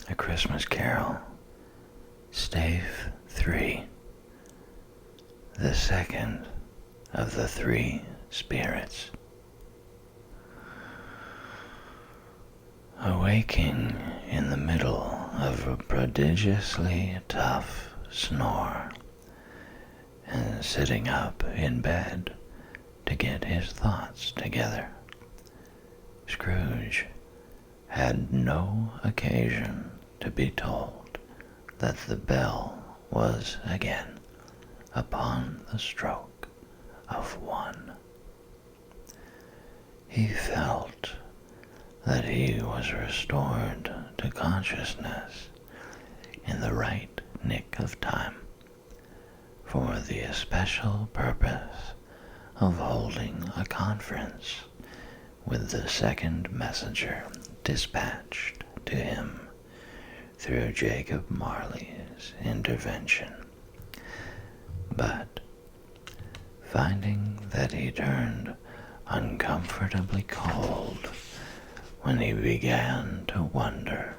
A Christmas Carol, Stave 3, the second of the three spirits. Awaking in the middle of a prodigiously tough snore, and sitting up in bed to get his thoughts together, Scrooge had no occasion to be told that the bell was again upon the stroke of 1. He felt that he was restored to consciousness in the right nick of time for the especial purpose of holding a conference with the second messenger dispatched to him through Jacob Marley's intervention. But finding that he turned uncomfortably cold when he began to wonder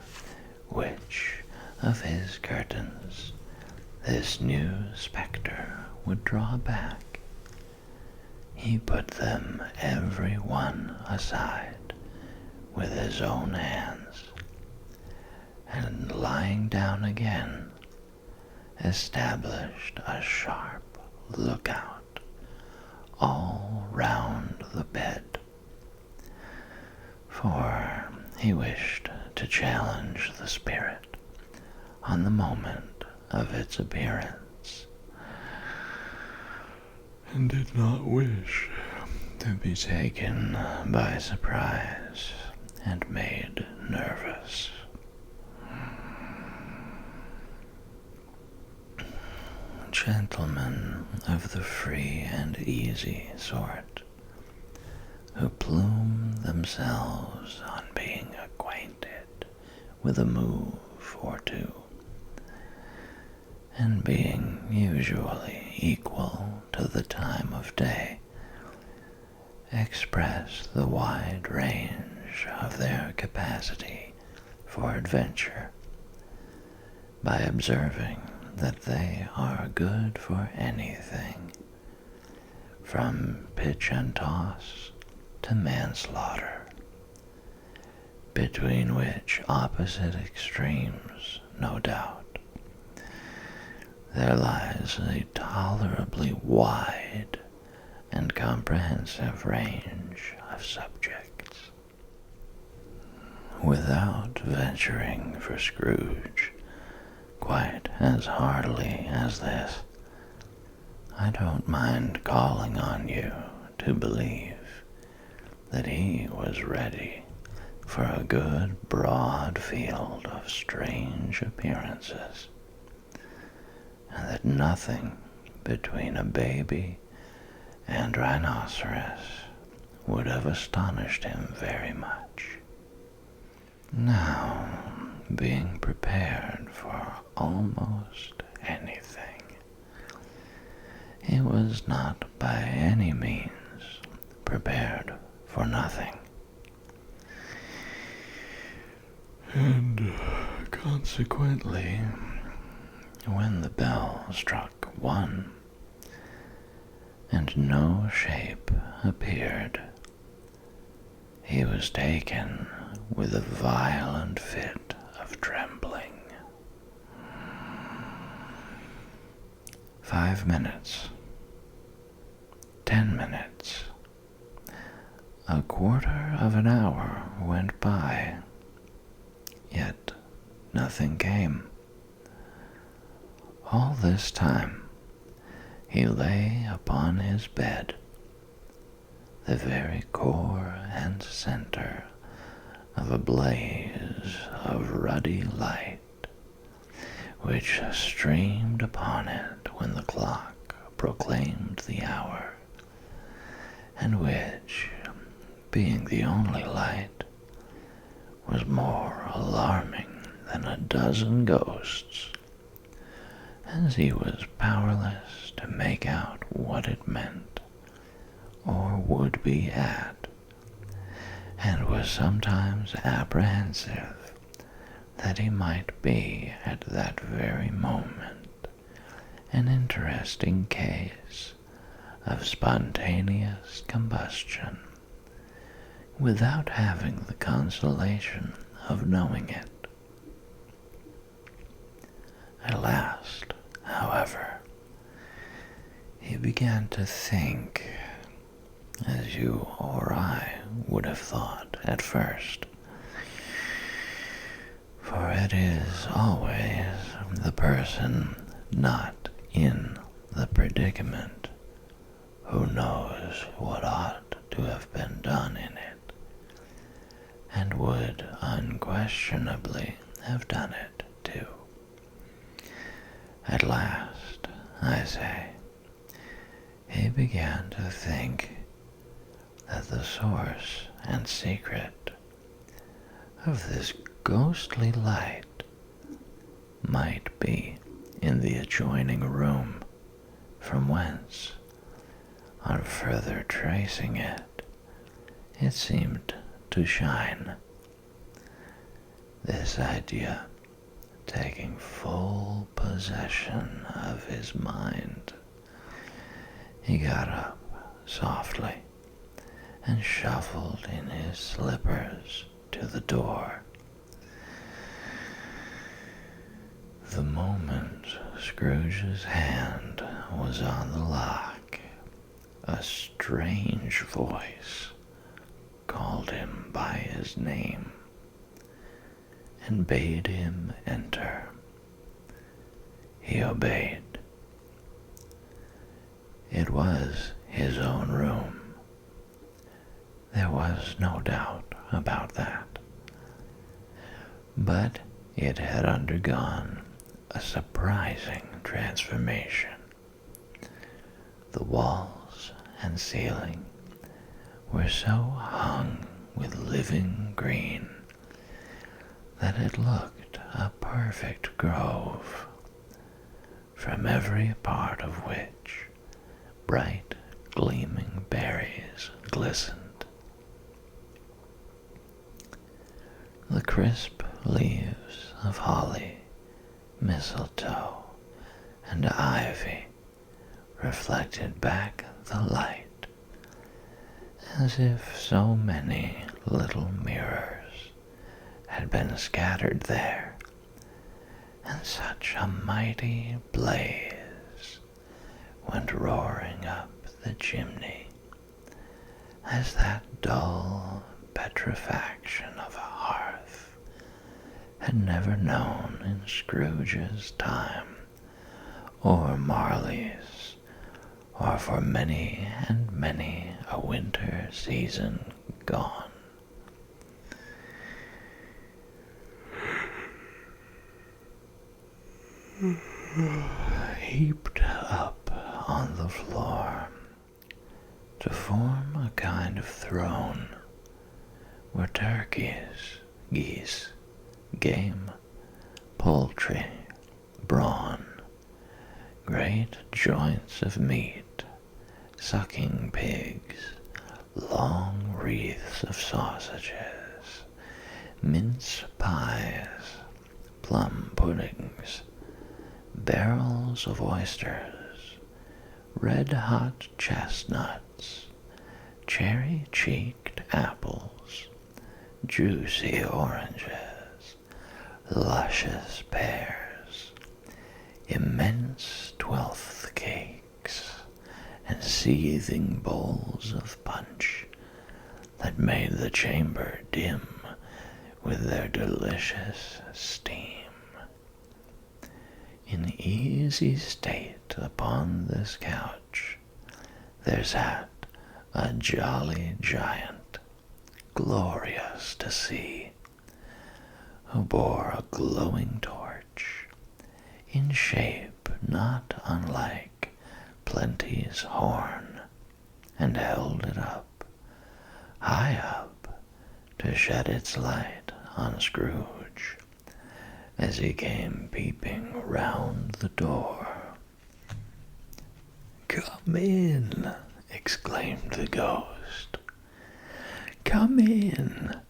which of his curtains this new spectre would draw back, he put them every one aside with his own hands, and lying down again, established a sharp lookout all round the bed, for he wished to challenge the spirit on the moment of its appearance, and did not wish to be taken by surprise and made nervous. Gentlemen of the free and easy sort, who plume themselves on being acquainted with a move or two, and being usually equal to the time of day, express the wide range of their capacity for adventure by observing that they are good for anything, from pitch and toss to manslaughter, between which opposite extremes, no doubt, there lies a tolerably wide and comprehensive range of subjects. Without venturing for Scrooge quite as heartily as this, I don't mind calling on you to believe that he was ready for a good broad field of strange appearances, and that nothing between a baby and rhinoceros would have astonished him very much. Now, being prepared for almost anything, he was not by any means prepared for nothing, and consequently, when the bell struck 1, and no shape appeared, he was taken with a violent fit of trembling. 5 minutes, 10 minutes, a quarter of an hour went by, yet nothing came. All this time he lay upon his bed, the very core and center of a blaze of ruddy light, which streamed upon it when the clock proclaimed the hour, and which, being the only light, was more alarming than a dozen ghosts, as he was powerless to make out what it meant, or would be at, and was sometimes apprehensive that he might be at that very moment an interesting case of spontaneous combustion, without having the consolation of knowing it. At last, however, he began to think, as you or I would have thought at first. For it is always the person not in the predicament who knows what ought to have been done in it, and would unquestionably have done it too. At last, I say, he began to think that the source and secret of this ghostly light might be in the adjoining room, from whence, on further tracing it, it seemed to shine. This idea taking full possession of his mind, he got up softly and shuffled in his slippers to the door. The moment Scrooge's hand was on the lock, a strange voice called him by his name and bade him enter. He obeyed. It was his own room. There was no doubt about that. But it had undergone a surprising transformation. The walls and ceiling were so hung with living green that it looked a perfect grove, from every part of which bright gleaming berries glistened. The crisp leaves of holly, mistletoe, and ivy reflected back the light, as if so many little mirrors had been scattered there, and such a mighty blaze went roaring up the chimney, as that dull petrifaction of a hearth had never known in Scrooge's time, or Marley's, or for many and many a winter season gone. Heaped up on the floor to form a kind of throne were turkeys, geese, game, poultry, brawn, great joints of meat, sucking pigs, long wreaths of sausages, mince pies, plum puddings, barrels of oysters, red-hot chestnuts, cherry-cheeked apples, juicy oranges, luscious pears, immense 12th cakes, and seething bowls of punch that made the chamber dim with their delicious steam. In easy state upon this couch there sat a jolly giant, glorious to see, who bore a glowing torch, in shape not unlike Plenty's horn, and held it up, high up, to shed its light on Scrooge, as he came peeping round the door. "Come in," exclaimed the ghost. "Come in,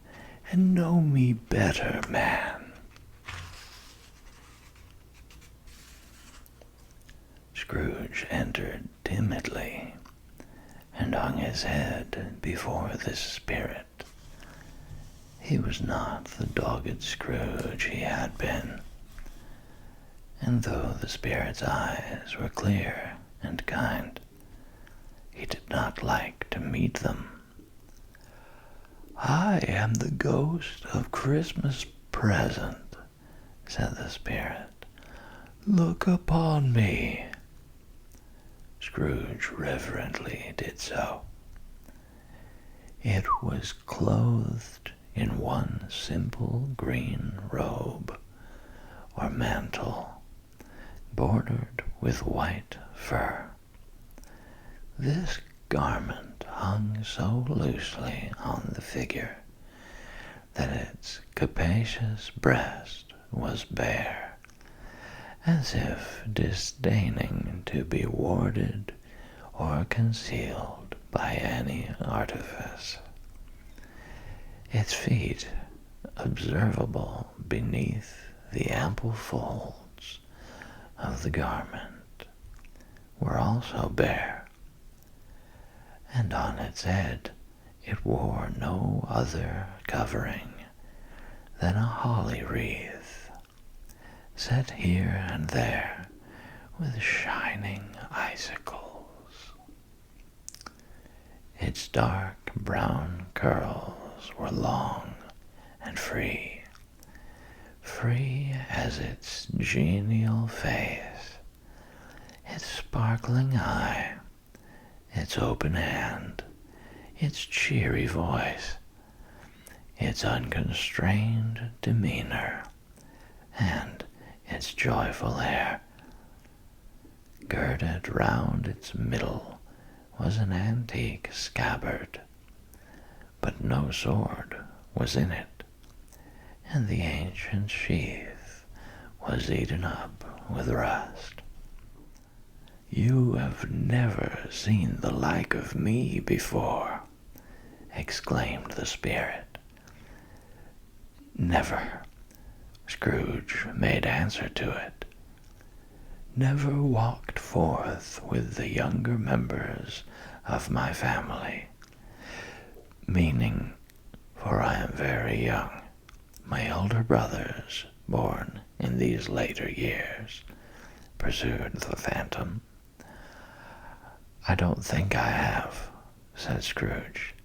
and know me better, man. Scrooge entered timidly and hung his head before this spirit. He was not the dogged Scrooge he had been, and though the spirit's eyes were clear and kind, he did not like to meet them. "I am the ghost of Christmas present," said the spirit. "Look upon me." Scrooge reverently did so. It was clothed in one simple green robe or mantle, bordered with white fur. This garment hung so loosely on the figure that its capacious breast was bare, as if disdaining to be warded or concealed by any artifice. Its feet, observable beneath the ample folds of the garment, were also bare, and on its head it wore no other covering than a holly wreath, set here and there with shining icicles. Its dark brown curls were long and free as its genial face, its sparkling eye, its open hand, its cheery voice, its unconstrained demeanor, and its joyful air. Girded round its middle was an antique scabbard, but no sword was in it, and the ancient sheath was eaten up with rust. "You have never seen the like of me before," exclaimed the spirit. "Never," Scrooge made answer to it. "Never walked forth with the younger members of my family, meaning, for I am very young, my elder brothers born in these later years," pursued the phantom. "I don't think I have," said Scrooge.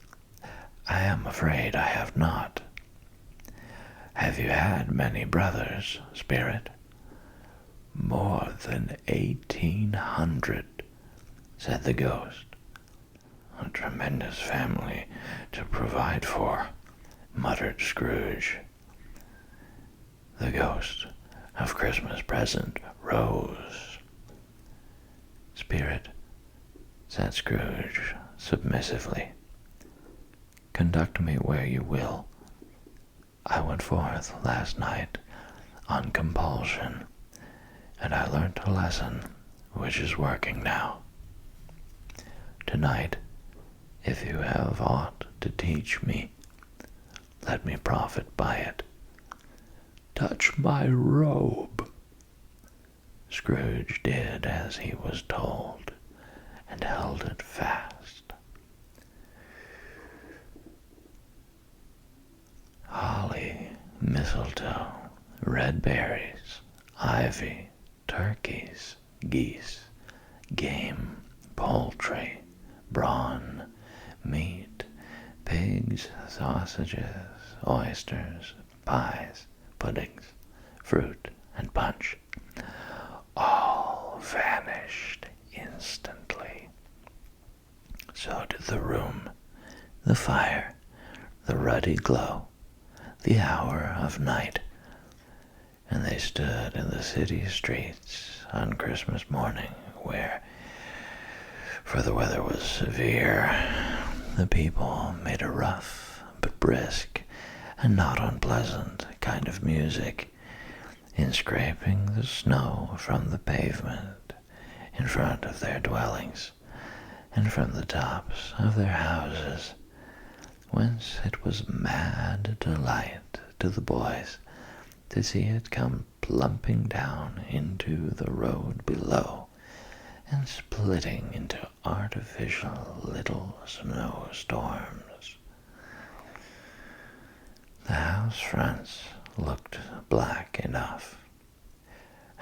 "I am afraid I have not." "Have you had many brothers, spirit?" "More than 1,800, said the ghost. "A tremendous family to provide for," muttered Scrooge. The ghost of Christmas present rose. "Spirit," said Scrooge submissively, "conduct me where you will. I went forth last night on compulsion, and I learnt a lesson which is working now. Tonight, if you have aught to teach me, let me profit by it." "Touch my robe." Scrooge did as he was told, and held it fast. Holly, mistletoe, red berries, ivy, turkeys, geese, game, poultry, brawn, meat, pigs, sausages, oysters, pies, puddings, fruit, and punch, all vanished instantly. So did the room, the fire, the ruddy glow, the hour of night, and they stood in the city streets on Christmas morning, where, for the weather was severe, the people made a rough but brisk and not unpleasant kind of music in scraping the snow from the pavement in front of their dwellings and from the tops of their houses, whence it was mad delight to the boys to see it come plumping down into the road below and splitting into artificial little snowstorms. The house fronts looked black enough,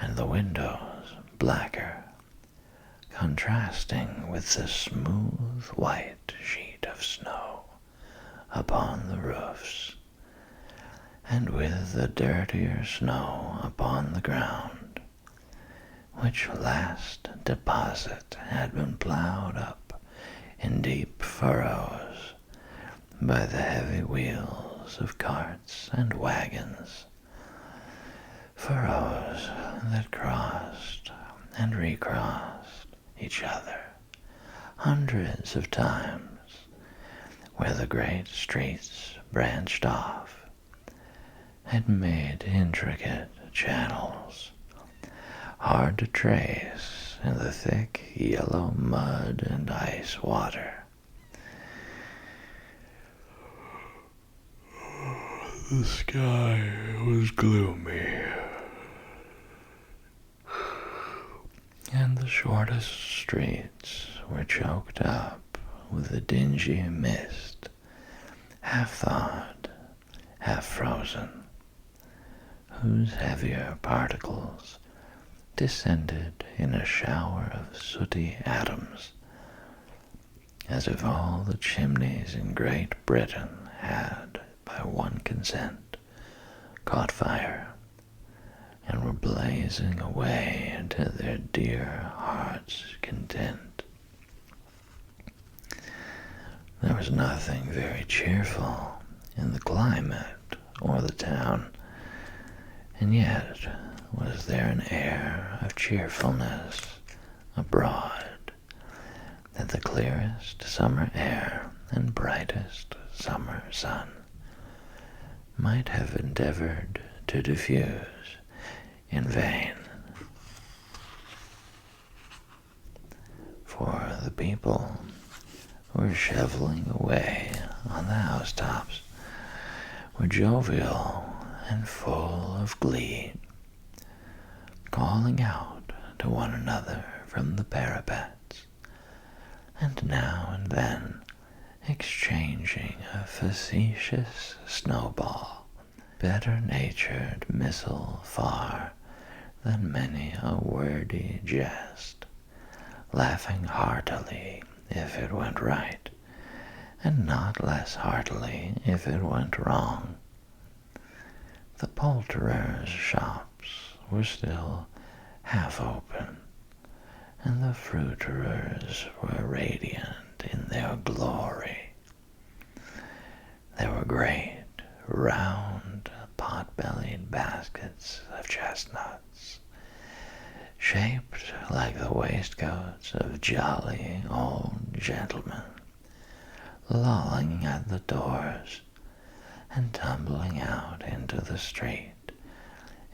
and the windows blacker, contrasting with the smooth white sheet of snow upon the roofs, and with the dirtier snow upon the ground, which last deposit had been plowed up in deep furrows by the heavy wheels of carts and wagons, furrows that crossed and recrossed each other hundreds of times, where the great streets branched off and made intricate channels, hard to trace in the thick yellow mud and ice water. The sky was gloomy, and the shortest streets were choked up with a dingy mist, half thawed, half frozen, whose heavier particles descended in a shower of sooty atoms, as if all the chimneys in Great Britain had, by one consent, caught fire, and were blazing away to their dear hearts' content. There was nothing very cheerful in the climate or the town, and yet was there an air of cheerfulness abroad that the clearest summer air and brightest summer sun might have endeavored to diffuse in vain. For the people were shoveling away on the housetops, were jovial and full of glee, calling out to one another from the parapets, and now and then exchanging a facetious snowball, better-natured missile far than many a wordy jest, laughing heartily if it went right, and not less heartily if it went wrong. The poulterers' shops were still half open, and the fruiterers were radiant in their glory. There were great, round, pot-bellied baskets of chestnuts, shaped like the waistcoats of jolly old gentlemen, lolling at the doors and tumbling out into the street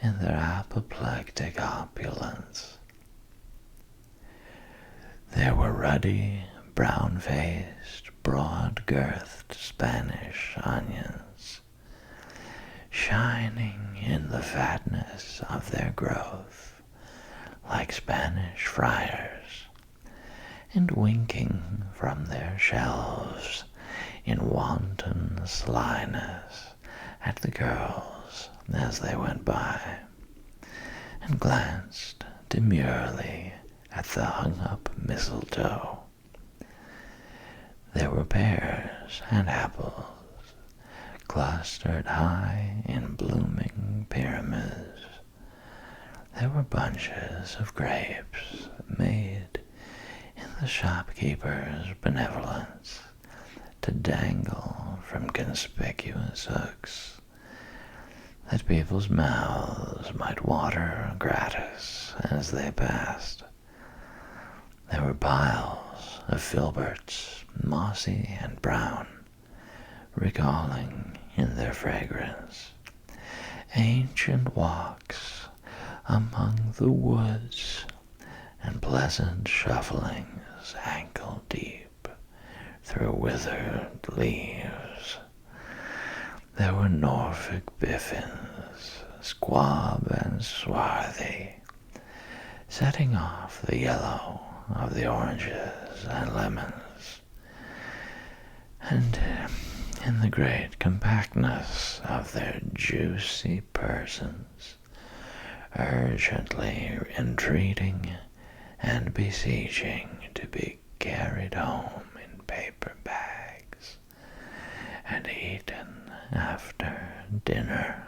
in their apoplectic opulence. There were ruddy, brown-faced, broad-girthed Spanish onions, shining in the fatness of their growth like Spanish friars, and winking from their shelves in wanton slyness at the girls as they went by, and glanced demurely at the hung-up mistletoe. There were pears and apples, clustered high in blooming pyramids. There were bunches of grapes made in the shopkeeper's benevolence to dangle from conspicuous hooks, that people's mouths might water gratis as they passed. There were piles of filberts, mossy and brown, recalling in their fragrance ancient walks among the woods and pleasant shufflings ankle deep through withered leaves. There were Norfolk biffins, squab and swarthy, setting off the yellow of the oranges and lemons, and in the great compactness of their juicy persons, urgently entreating and beseeching to be carried home in paper bags and eaten after dinner.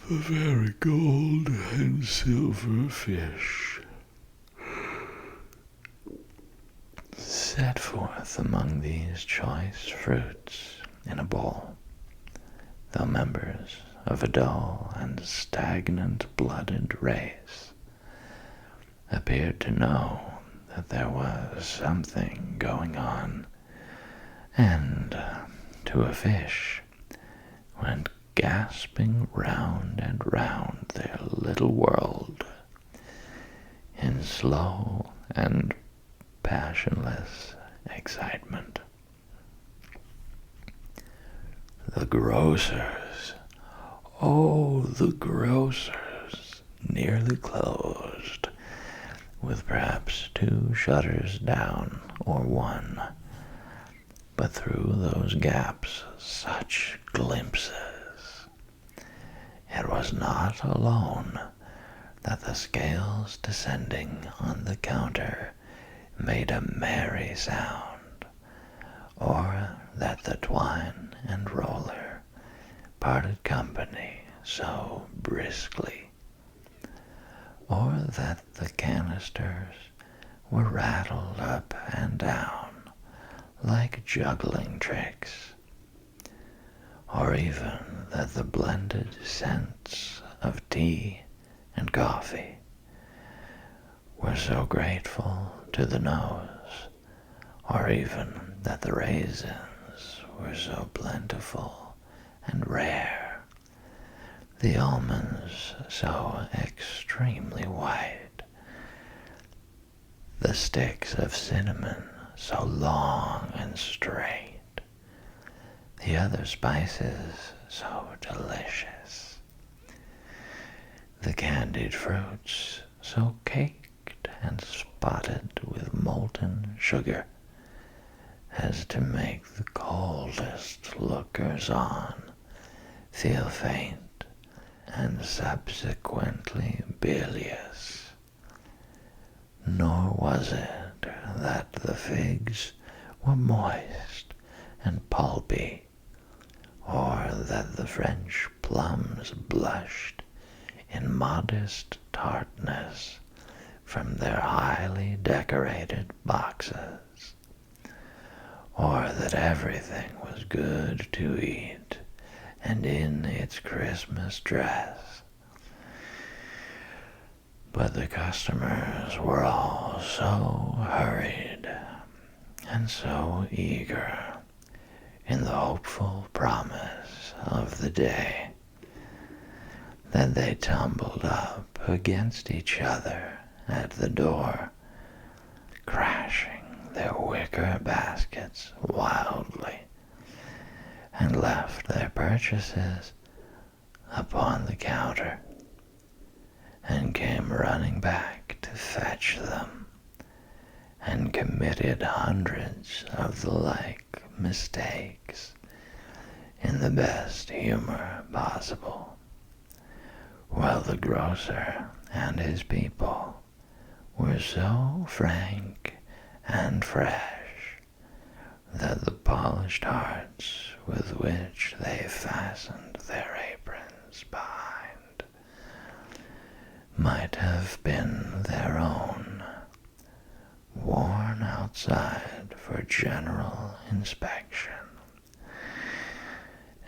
The very gold and silver fish set forth among these choice fruits in a bowl, though members of a dull and stagnant-blooded race, appeared to know that there was something going on, and to a fish went gasping round and round their little world in slow and passionless excitement. The grocers, oh, the grocers, nearly closed, with perhaps 2 shutters down or 1, but through those gaps such glimpses. It was not alone that the scales descending on the counter made a merry sound, or that the twine and roller parted company so briskly, or that the canisters were rattled up and down like juggling tricks, or even that the blended scents of tea and coffee were so grateful to the nose, or even that the raisins were so plentiful and rare, the almonds so extremely white, the sticks of cinnamon so long and straight, the other spices so delicious, the candied fruits so caked and spotted with molten sugar as to make the coldest lookers-on feel faint and subsequently bilious. Nor was it that the figs were moist and pulpy, or that the French plums blushed in modest tartness from their highly decorated boxes, or that everything was good to eat and in its Christmas dress. But the customers were all so hurried and so eager in the hopeful promise of the day that they tumbled up against each other at the door, crashing their wicker baskets wildly, and left their purchases upon the counter, and came running back to fetch them, and committed hundreds of the like mistakes in the best humor possible, while the grocer and his people were so frank and fresh that the polished hearts with which they fastened their aprons behind might have been their own, worn outside for general inspection,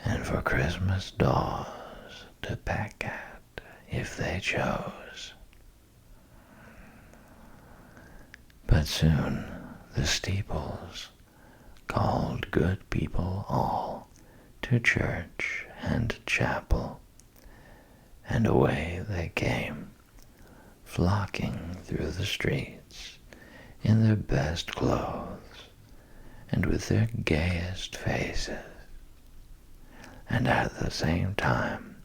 and for Christmas dolls to peck at if they chose. But soon the steeples called good people all to church and chapel, and away they came, flocking through the streets in their best clothes and with their gayest faces, and at the same time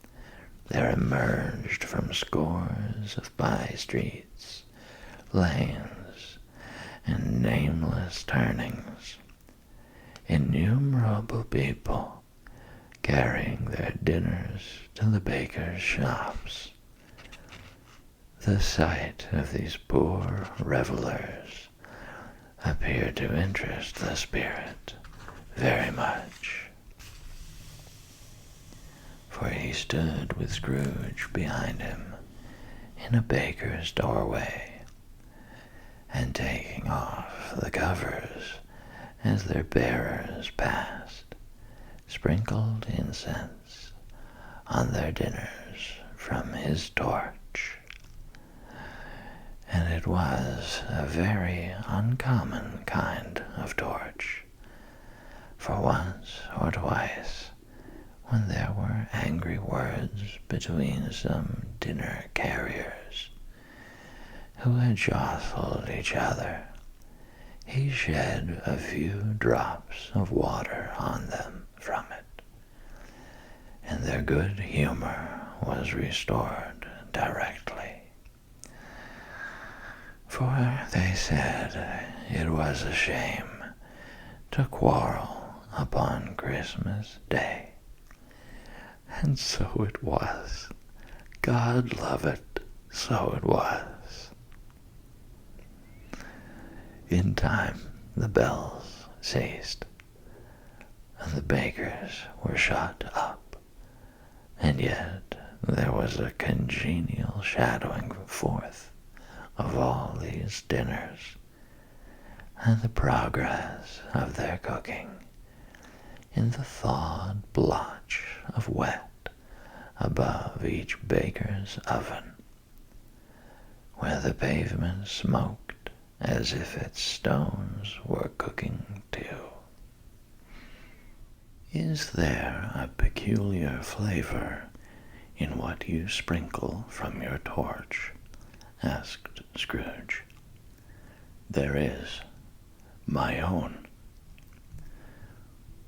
there emerged from scores of by-streets, lanes, and nameless turnings innumerable people carrying their dinners to the bakers' shops. The sight of these poor revelers appeared to interest the spirit very much, for he stood with Scrooge behind him in a baker's doorway, and taking off the covers as their bearers passed, sprinkled incense on their dinners from his torch. And it was a very uncommon kind of torch, for once or twice, when there were angry words between some dinner carriers who had jostled each other, he shed a few drops of water on them from it, and their good humor was restored directly. For they said it was a shame to quarrel upon Christmas Day. And so it was. God love it, so it was. In time, the bells ceased, and the bakers were shut up, and yet there was a congenial shadowing forth of all these dinners, and the progress of their cooking in the thawed blotch of wet above each baker's oven, where the pavement smoked as if its stones were cooking too. Is there a peculiar flavor in what you sprinkle from your torch? Asked Scrooge. There is. My own.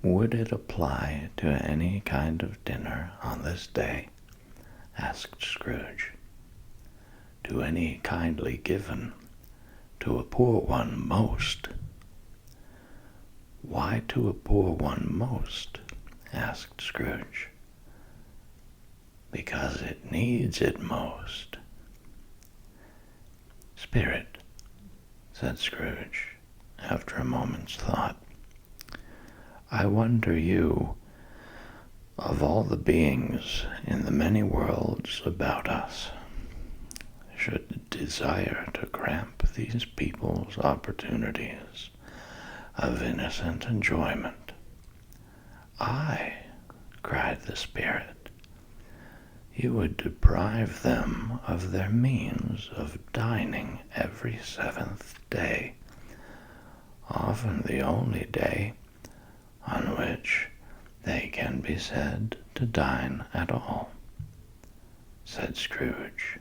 Would it apply to any kind of dinner on this day? Asked Scrooge. To any kindly given, to a poor one most. Why to a poor one most? Asked Scrooge. Because it needs it most. Spirit, said Scrooge, after a moment's thought, I wonder you, of all the beings in the many worlds about us, should desire to cramp these people's opportunities of innocent enjoyment. Aye, cried the spirit, you would deprive them of their means of dining every seventh day, often the only day on which they can be said to dine at all, said Scrooge.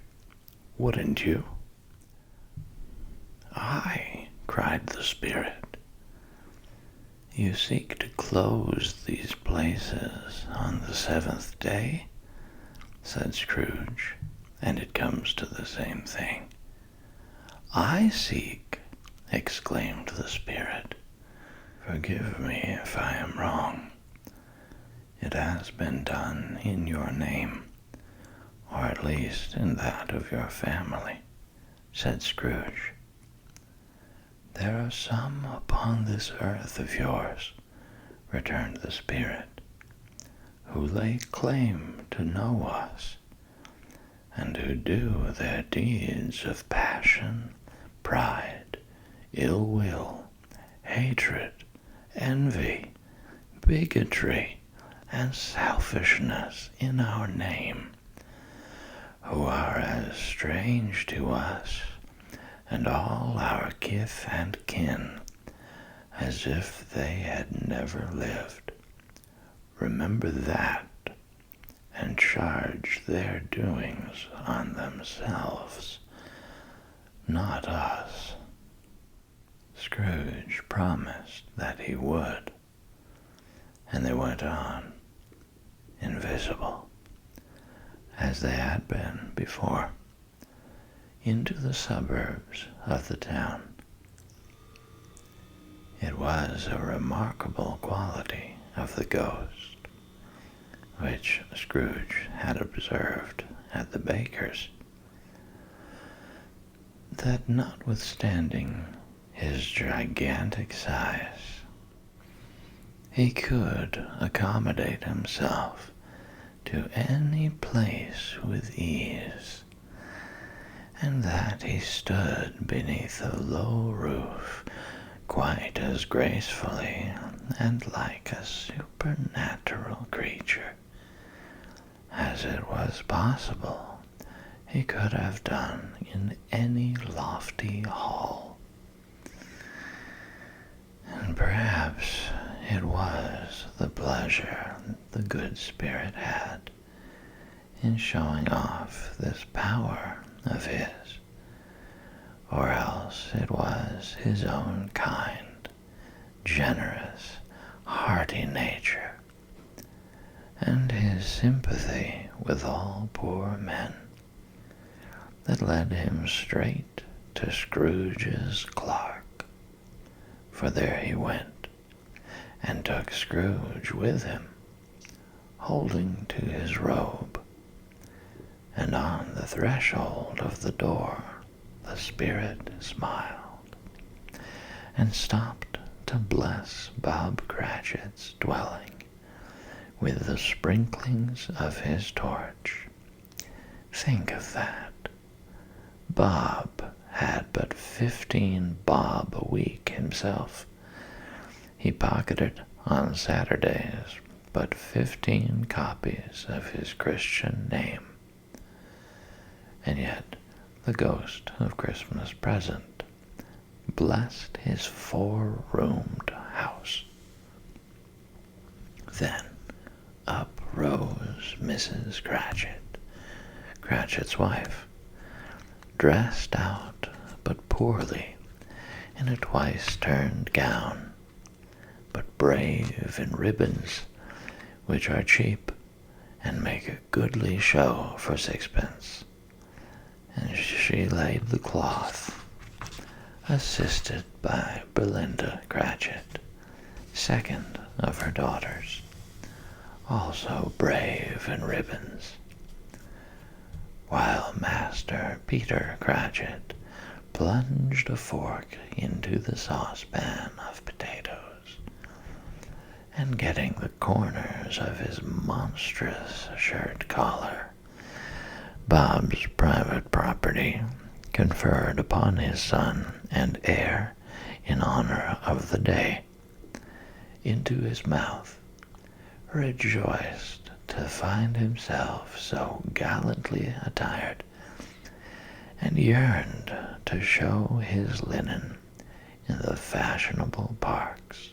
Wouldn't you? Aye, cried the spirit. You seek to close these places on the seventh day, said Scrooge, and it comes to the same thing. I seek, exclaimed the spirit. Forgive me if I am wrong. It has been done in your name, or at least in that of your family, said Scrooge. There are some upon this earth of yours, returned the spirit, who lay claim to know us, and who do their deeds of passion, pride, ill will, hatred, envy, bigotry, and selfishness in our name, who are as strange to us and all our kith and kin as if they had never lived. Remember that, and charge their doings on themselves, not us. Scrooge promised that he would, and they went on, invisible, as as they had been before, into the suburbs of the town. It was a remarkable quality of the ghost, which Scrooge had observed at the baker's, that notwithstanding his gigantic size, he could accommodate himself to any place with ease, and that he stood beneath a low roof quite as gracefully and like a supernatural creature as it was possible he could have done in any lofty hall. And perhaps it was the pleasure the good spirit had in showing off this power of his, or else it was his own kind, generous, hearty nature, and his sympathy with all poor men, that led him straight to Scrooge's clerk. For there he went, and took Scrooge with him, holding to his robe, and on the threshold of the door the spirit smiled, and stopped to bless Bob Cratchit's dwelling with the sprinklings of his torch. Think of that. Bob had but 15 bob a week himself. He pocketed on Saturdays but 15 copies of his Christian name. And yet the ghost of Christmas Present blessed his 4-roomed house. Then up rose Mrs. Cratchit, Cratchit's wife, dressed out but poorly in a twice-turned gown, but brave in ribbons, which are cheap and make a goodly show for sixpence. And she laid the cloth, assisted by Belinda Cratchit, second of her daughters, also brave in ribbons, while Master Peter Cratchit plunged a fork into the saucepan of potatoes, and getting the corners of his monstrous shirt collar, Bob's private property, conferred upon his son and heir in honor of the day, into his mouth, rejoiced to find himself so gallantly attired, and yearned to show his linen in the fashionable parks.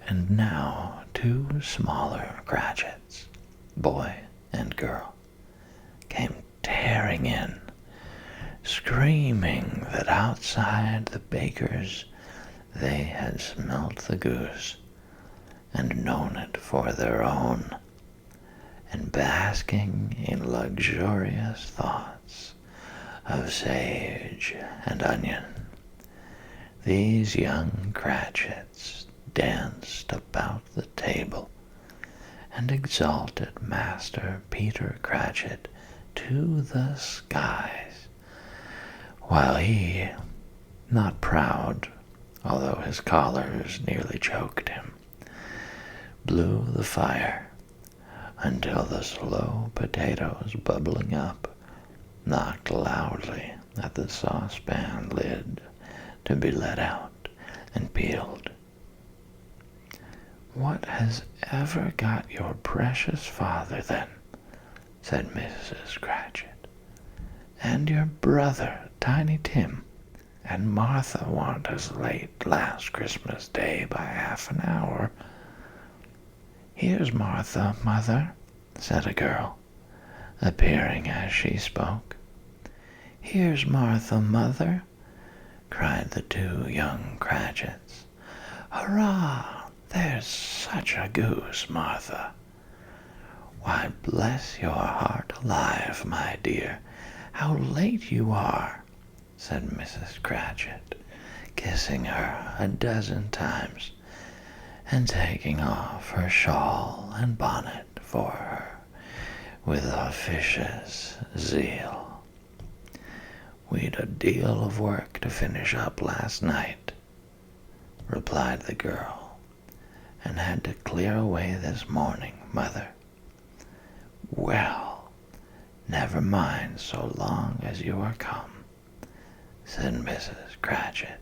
And now 2 smaller Cratchits, boy and girl, came tearing in, screaming that outside the baker's they had smelt the goose, and known it for their own, and basking in luxurious thoughts of sage and onion, these young Cratchits danced about the table, and exalted Master Peter Cratchit to the skies, while he, not proud, although his collars nearly choked him, blew the fire until the slow potatoes bubbling up knocked loudly at the saucepan lid to be let out and peeled. "What has ever got your precious father, then?" said Mrs. Cratchit. "And your brother, Tiny Tim, and Martha weren't as late last Christmas Day by half an hour." "Here's Martha, mother," said a girl, appearing as she spoke. "Here's Martha, mother," cried the 2 young Cratchits. "Hurrah! There's such a goose, Martha." Why, bless your heart alive, my dear, how late you are, said Mrs. Cratchit, kissing her a dozen times, and taking off her shawl and bonnet for her with officious zeal. We'd a deal of work to finish up last night, replied the girl, and had to clear away this morning, mother. Well, never mind so long as you are come, said Mrs. Cratchit.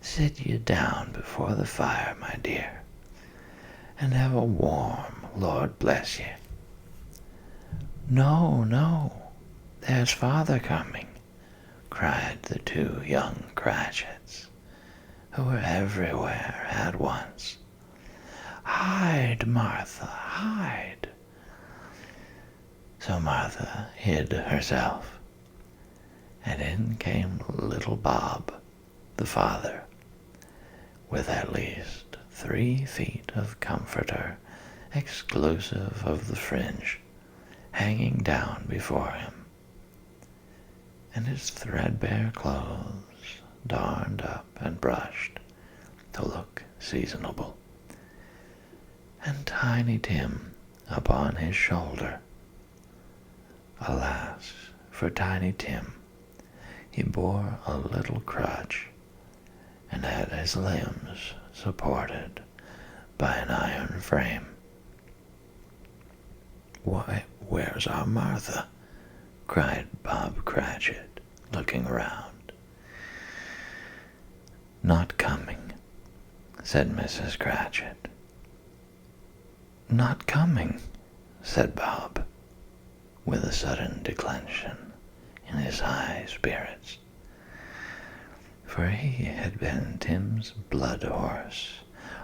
Sit ye down before the fire, my dear, and have a warm, Lord bless ye. No, no, there's father coming, cried the two young Cratchits, who were everywhere at once. Hide, Martha, hide. So Martha hid herself, and in came little Bob, the father, with at least 3 feet of comforter, exclusive of the fringe, hanging down before him, and his threadbare clothes darned up and brushed to look seasonable, and Tiny Tim upon his shoulder. Alas for Tiny Tim, he bore a little crutch, and had his limbs supported by an iron frame. Why, where's our Martha? Cried Bob Cratchit, looking round. Not coming, said Mrs. Cratchit. Not coming, said Bob, with a sudden declension in his high spirits, for he had been Tim's blood horse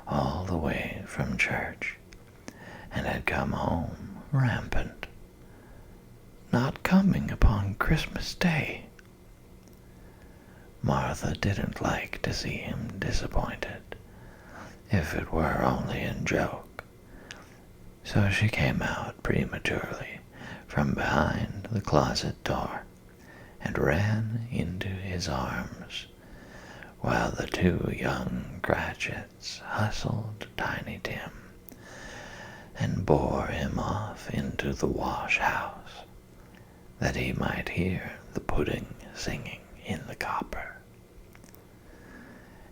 all the way from church, and had come home rampant. Not coming upon Christmas Day. Martha didn't like to see him disappointed, if it were only in joke, so she came out prematurely from behind the closet door, and ran into his arms, while the two young Cratchits hustled Tiny Tim, and bore him off into the wash-house, that he might hear the pudding singing in the copper.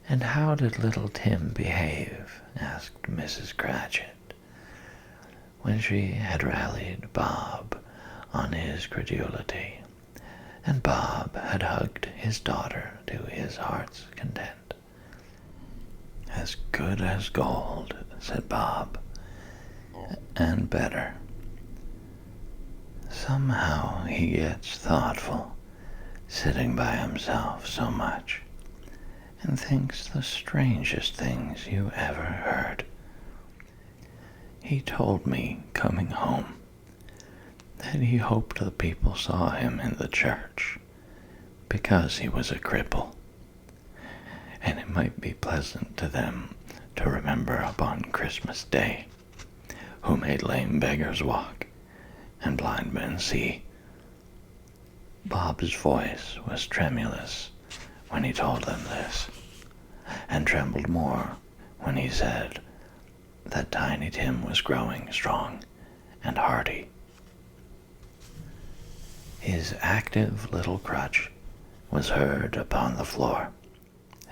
And how did little Tim behave? Asked Mrs. Cratchit, when she had rallied Bob on his credulity, and Bob had hugged his daughter to his heart's content. As good as gold, said Bob, and better. Somehow he gets thoughtful, sitting by himself so much, and thinks the strangest things you ever heard. He told me, coming home, that he hoped the people saw him in the church, because he was a cripple, and it might be pleasant to them to remember upon Christmas Day, who made lame beggars walk, and blind men see. Bob's voice was tremulous when he told them this, and trembled more when he said that Tiny Tim was growing strong and hearty. His active little crutch was heard upon the floor,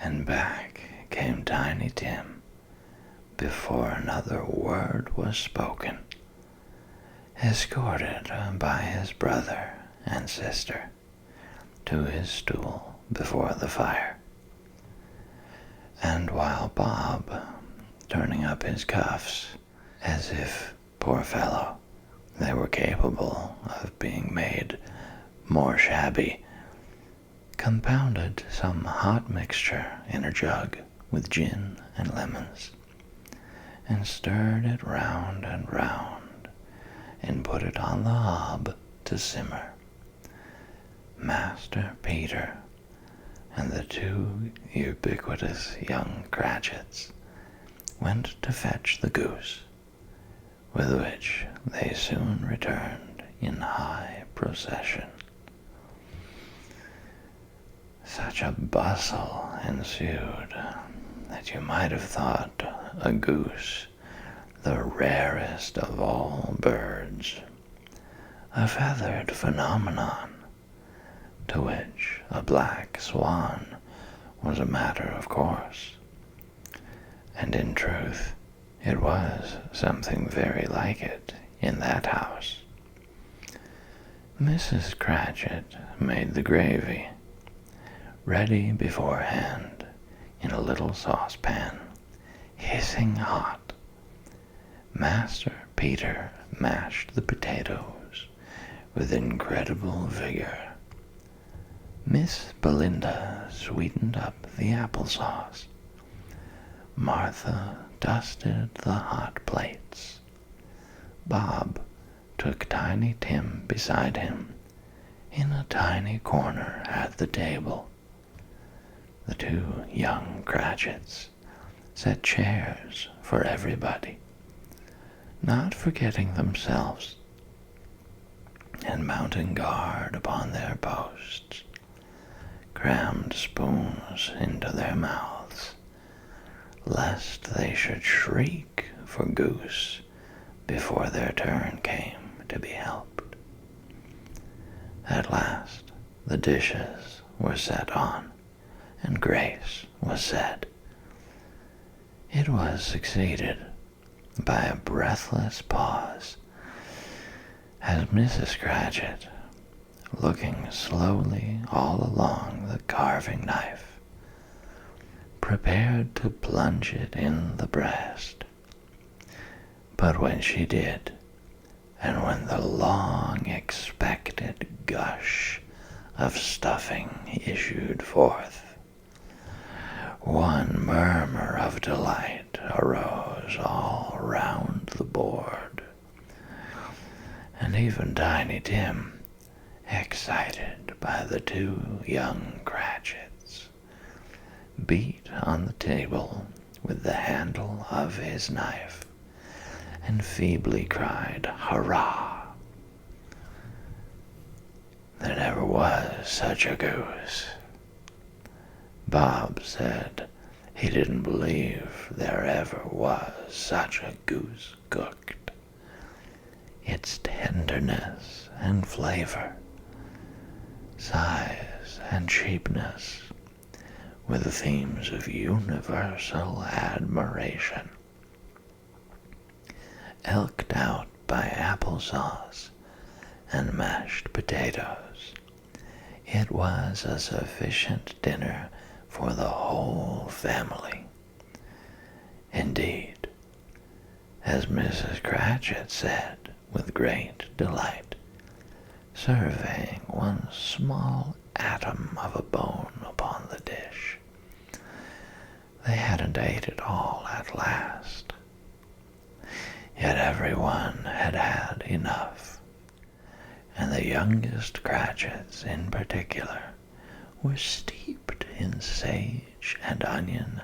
and back came Tiny Tim before another word was spoken, escorted by his brother and sister to his stool before the fire. And while Bob, turning up his cuffs, as if, poor fellow, they were capable of being made more shabby, compounded some hot mixture in a jug with gin and lemons, and stirred it round and round, and put it on the hob to simmer. Master Peter and the two ubiquitous young Cratchits went to fetch the goose, with which they soon returned in high procession. Such a bustle ensued that you might have thought a goose the rarest of all birds, a feathered phenomenon, to which a black swan was a matter of course. And in truth, it was something very like it in that house. Mrs. Cratchit made the gravy, ready beforehand in a little saucepan, hissing hot. Master Peter mashed the potatoes with incredible vigor. Miss Belinda sweetened up the applesauce. Martha dusted the hot plates. Bob took Tiny Tim beside him in a tiny corner at the table. The two young Cratchits set chairs for everybody, not forgetting themselves, and mounting guard upon their posts, crammed spoons into their mouths, lest they should shriek for goose before their turn came to be helped. At last the dishes were set on, and grace was said. It was succeeded by a breathless pause, as Mrs. Cratchit, looking slowly all along the carving knife, prepared to plunge it in the breast. But when she did, and when the long-expected gush of stuffing issued forth, one murmur of delight arose all round the board, and even Tiny Tim, excited by the two young Cratchits, beat on the table with the handle of his knife, and feebly cried, "Hurrah! There never was such a goose." Bob said he didn't believe there ever was such a goose cooked. Its tenderness and flavor, size and cheapness, were the themes of universal admiration. Elked out by applesauce and mashed potatoes, it was a sufficient dinner for the whole family. Indeed, as Mrs. Cratchit said with great delight, surveying one small atom of a bone upon the dish, they hadn't ate it all at last. Yet everyone had had enough, and the youngest Cratchits in particular were steeped in sage and onion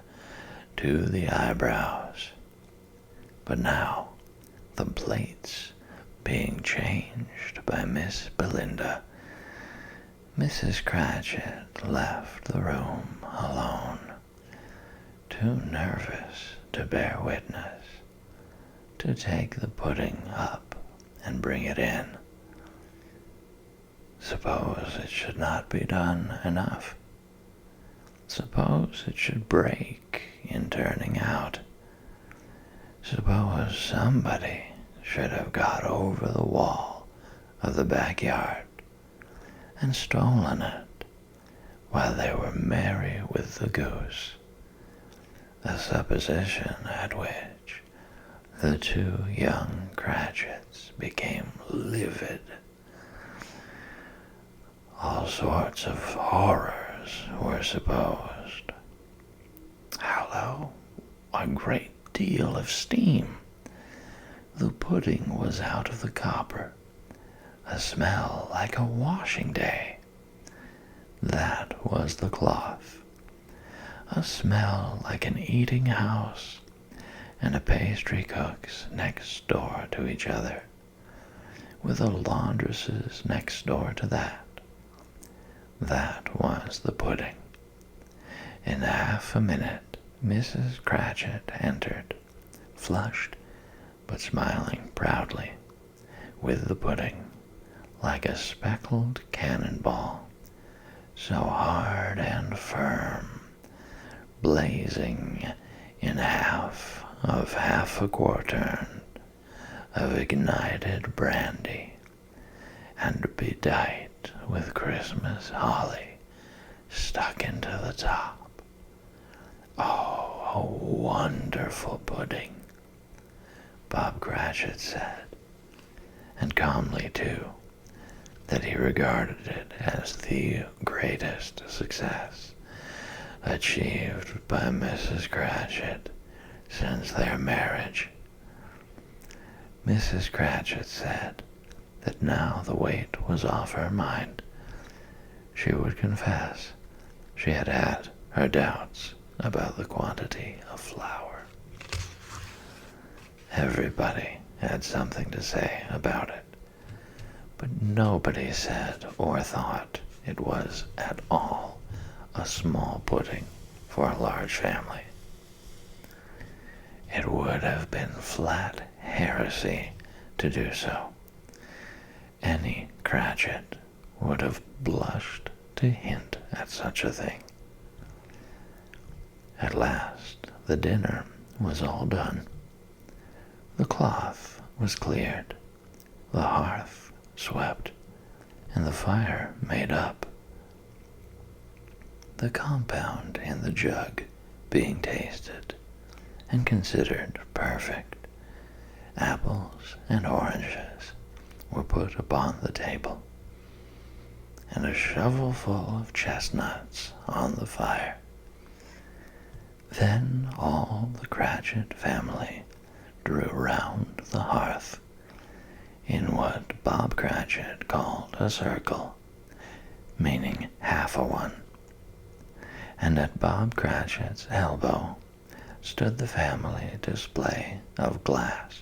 to the eyebrows. But now, the plates being changed by Miss Belinda, Mrs. Cratchit left the room alone, too nervous to bear witness, to take the pudding up and bring it in. Suppose it should not be done enough? Suppose it should break in turning out? Suppose somebody should have got over the wall of the backyard and stolen it while they were merry with the goose, a supposition at which the two young Cratchits became livid. All sorts of horrors were supposed. Hallo, a great deal of steam. The pudding was out of the copper, a smell like a washing day. That was the cloth, a smell like an eating house, and a pastry cook's next door to each other, with a laundress's next door to that. That was the pudding. In half a minute, Mrs. Cratchit entered, flushed but smiling proudly, with the pudding, like a speckled cannonball, so hard and firm, blazing in half a quartern of ignited brandy, and bedight with Christmas holly stuck into the top. Oh, a wonderful pudding, Bob Cratchit said, and calmly, too, that he regarded it as the greatest success achieved by Mrs. Cratchit since their marriage. Mrs. Cratchit said that now the weight was off her mind. She would confess she had had her doubts about the quantity of flour. Everybody had something to say about it, but nobody said or thought it was at all a small pudding for a large family. It would have been flat heresy to do so. Any Cratchit would have blushed to hint at such a thing. At last the dinner was all done. The cloth was cleared, the hearth swept, and the fire made up. The compound in the jug being tasted and considered perfect, apples and oranges were put upon the table, and a shovelful of chestnuts on the fire. Then all the Cratchit family drew round the hearth in what Bob Cratchit called a circle, meaning half a one, and at Bob Cratchit's elbow stood the family display of glass,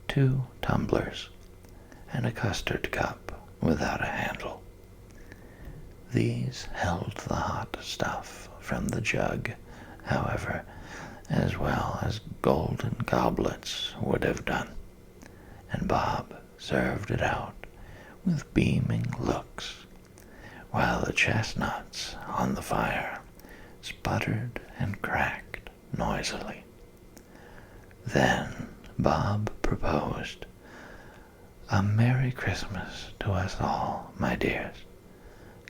2 tumblers, and a custard cup without a handle. These held the hot stuff from the jug, however, as well as golden goblets would have done, and Bob served it out with beaming looks, while the chestnuts on the fire sputtered and cracked noisily. Then Bob proposed, "A Merry Christmas to us all, my dears.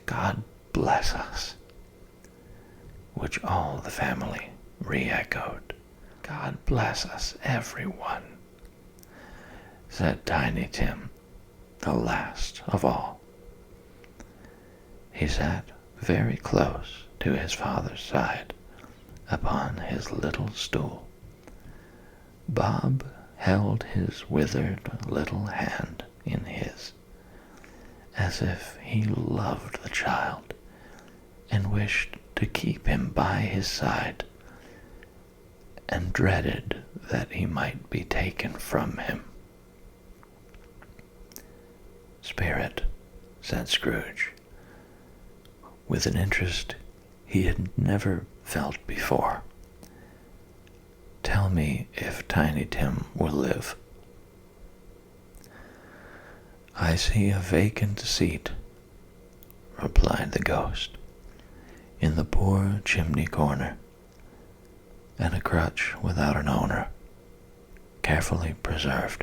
God bless us," which all the family re-echoed. "God bless us, everyone," said Tiny Tim, the last of all. He sat very close to his father's side upon his little stool. Bob held his withered little hand in his, as if he loved the child and wished to keep him by his side, and dreaded that he might be taken from him. "Spirit," said Scrooge, with an interest he had never felt before, "tell me if Tiny Tim will live." "I see a vacant seat," replied the ghost, "in the poor chimney corner, and a crutch without an owner, carefully preserved.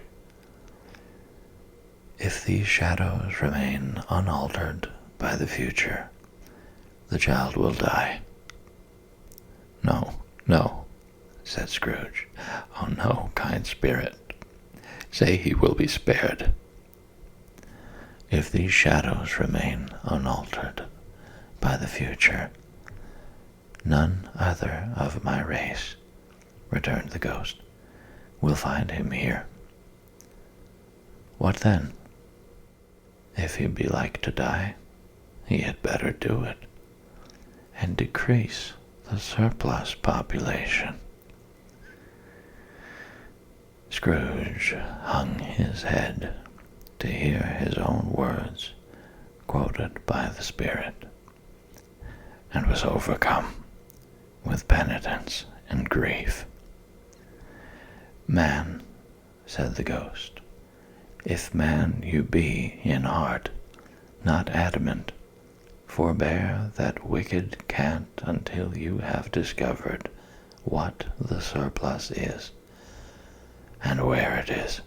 If these shadows remain unaltered by the future, the child will die." "No, no," said Scrooge. "Oh, no, kind spirit. Say he will be spared." "If these shadows remain unaltered by the future, none other of my race," returned the ghost, "will find him here." "What then?" "If he be like to die, he had better do it, and decrease the surplus population." Scrooge hung his head to hear his own words quoted by the spirit, and was overcome with penitence and grief. "Man," said the ghost, "if man you be in heart, not adamant, forbear that wicked cant until you have discovered what the surplus is, and where it is.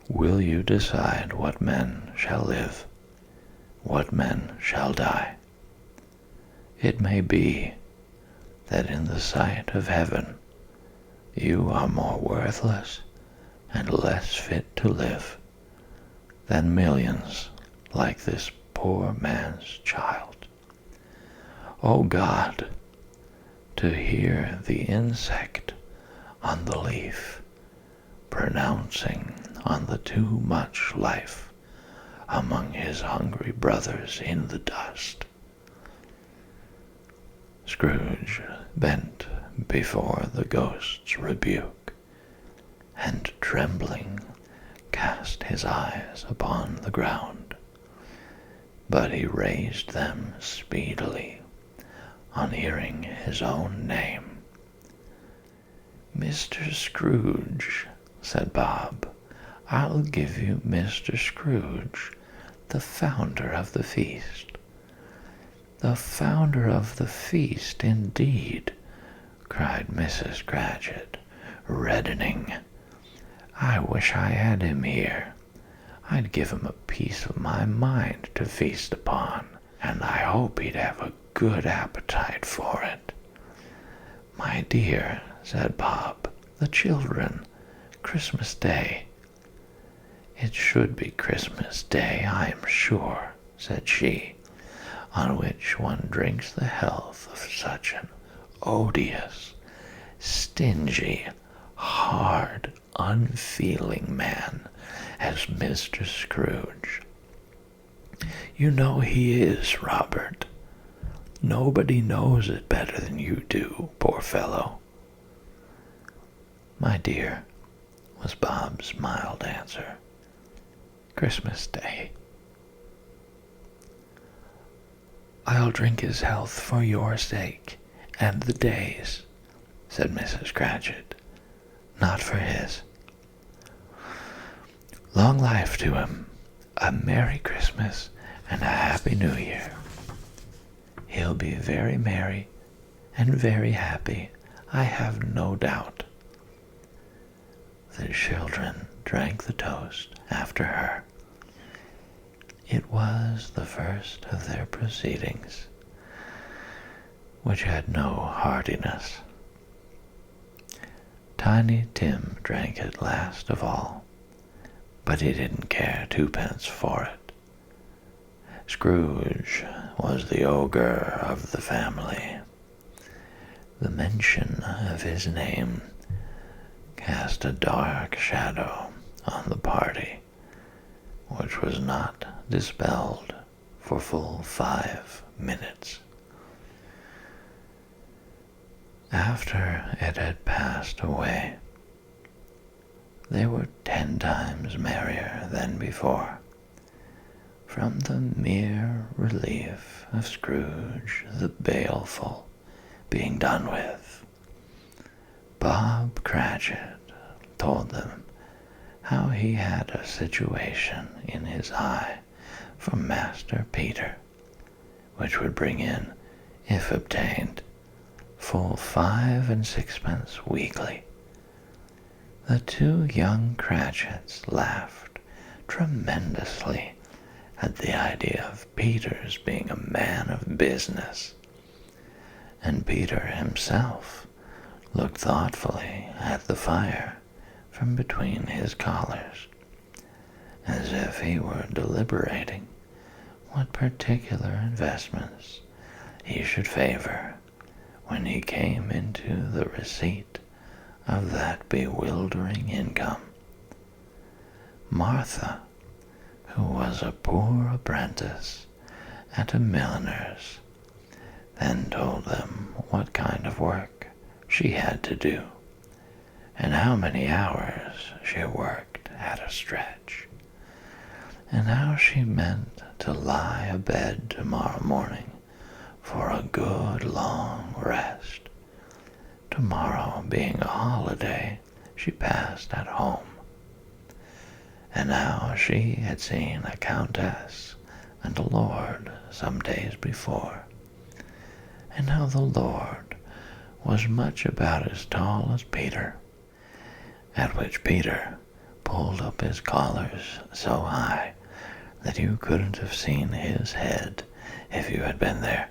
Will you decide what men shall live, what men shall die? It may be that in the sight of heaven you are more worthless and less fit to live than millions like this poor man's child. O God, to hear the insect on the leaf pronouncing on the too much life among his hungry brothers in the dust." Scrooge bent before the ghost's rebuke, and trembling cast his eyes upon the ground, but he raised them speedily on hearing his own name. "Mr. Scrooge," said Bob, "I'll give you Mr. Scrooge, the founder of the feast." "The founder of the feast, indeed," cried Mrs. Cratchit, reddening. "I wish I had him here. I'd give him a piece of my mind to feast upon, and I hope he'd have a good appetite for it." "My dear," said Bob, "the children, Christmas Day." "It should be Christmas Day, I am sure," said she, "on which one drinks the health of such an odious, stingy, hard, unfeeling man as Mr. Scrooge. You know he is, Robert. Nobody knows it better than you do, poor fellow." "My dear," was Bob's mild answer, "Christmas Day." "I'll drink his health for your sake, and the day's," said Mrs. Cratchit, "not for his. Long life to him, a Merry Christmas, and a Happy New Year. He'll be very merry and very happy, I have no doubt." The children drank the toast after her. It was the first of their proceedings, which had no heartiness. Tiny Tim drank it last of all, but he didn't care twopence for it. Scrooge was the ogre of the family. The mention of his name cast a dark shadow on the party, which was not dispelled for full 5 minutes. After it had passed away, they were 10 times merrier than before, from the mere relief of Scrooge the baleful being done with. Bob Cratchit told them how he had a situation in his eye from Master Peter, which would bring in, if obtained, full 5 and 6pence weekly. The 2 young Cratchits laughed tremendously at the idea of Peter's being a man of business, and Peter himself looked thoughtfully at the fire from between his collars, as if he were deliberating what particular investments he should favor when he came into the receipt of that bewildering income. Martha, who was a poor apprentice at a milliner's, then told them what kind of work she had to do, and how many hours she worked at a stretch, and how she meant to lie abed tomorrow morning for a good long rest. Tomorrow being a holiday she passed at home, and how she had seen a countess and a lord some days before, and how the lord was much about as tall as Peter, at which Peter pulled up his collars so high that you couldn't have seen his head if you had been there.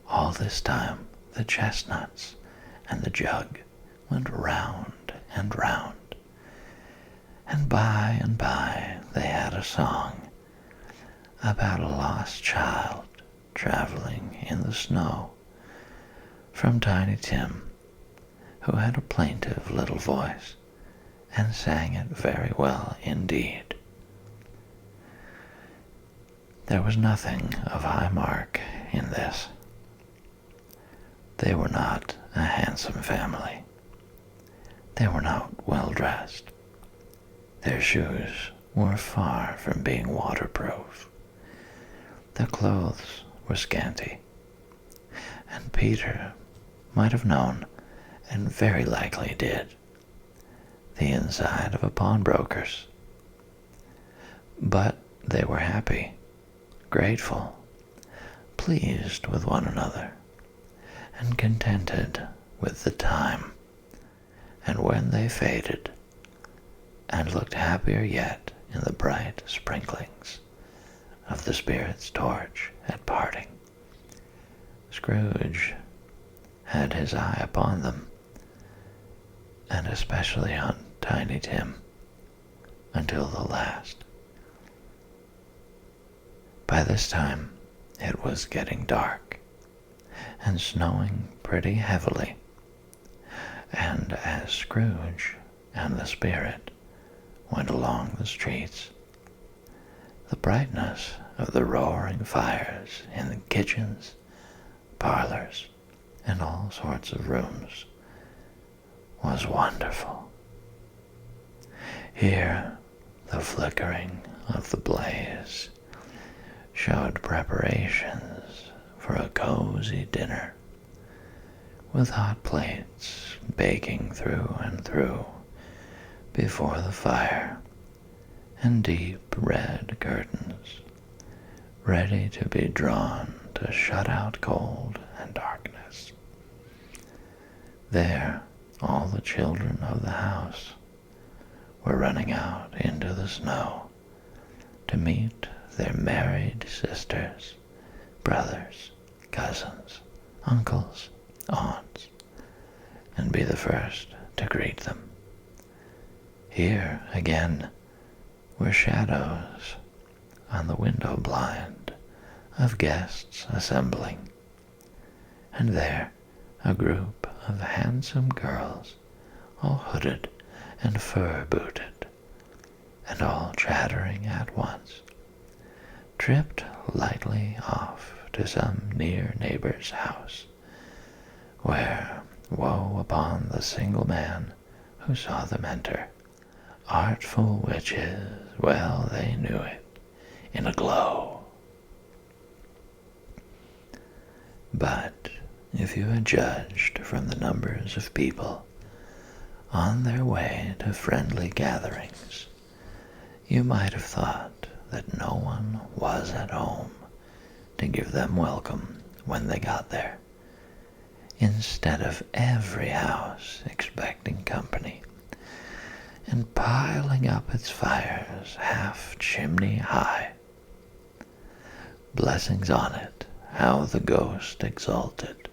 All this time the chestnuts and the jug went round and round, and by they had a song about a lost child traveling in the snow, from Tiny Tim, who had a plaintive little voice and sang it very well indeed. There was nothing of high mark in this. They were not a handsome family. They were not well dressed. Their shoes were far from being waterproof. Their clothes were scanty, and Peter might have known, and very likely did, the inside of a pawnbroker's. But they were happy, grateful, pleased with one another, and contented with the time, and when they faded, and looked happier yet in the bright sprinklings of the Spirit's torch at parting, Scrooge had his eye upon them, and especially on Tiny Tim, until the last. By this time it was getting dark, and snowing pretty heavily, and as Scrooge and the Spirit went along the streets, the brightness of the roaring fires in the kitchens, parlors, and all sorts of rooms was wonderful. Here the flickering of the blaze showed preparations for a cozy dinner, with hot plates baking through and through before the fire, and deep red curtains ready to be drawn to shut out cold and darkness. There all the children of the house were running out into the snow to meet their married sisters, brothers, cousins, uncles, aunts, and be the first to greet them. Here, again, were shadows on the window blind of guests assembling, and there a group of handsome girls, all hooded and fur-booted, and all chattering at once, tripped lightly off to some near neighbor's house, where, woe upon the single man who saw them enter. Artful witches, well they knew it, in a glow. But if you had judged from the numbers of people on their way to friendly gatherings, you might have thought that no one was at home to give them welcome when they got there, instead of every house expecting company, and piling up its fires half chimney high. Blessings on it, how the ghost exulted,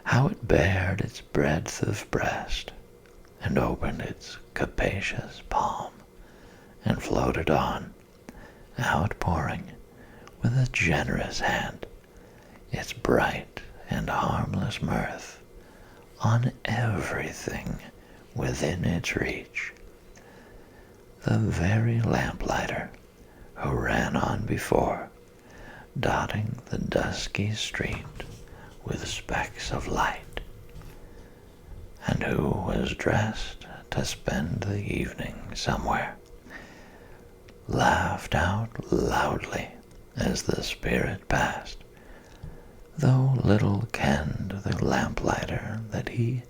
how it bared its breadth of breast, and opened its capacious palm, and floated on, outpouring with a generous hand its bright and harmless mirth on everything within its reach. The very lamplighter who ran on before, dotting the dusky street with specks of light, and who was dressed to spend the evening somewhere, laughed out loudly as the spirit passed, though little kenned the lamplighter that he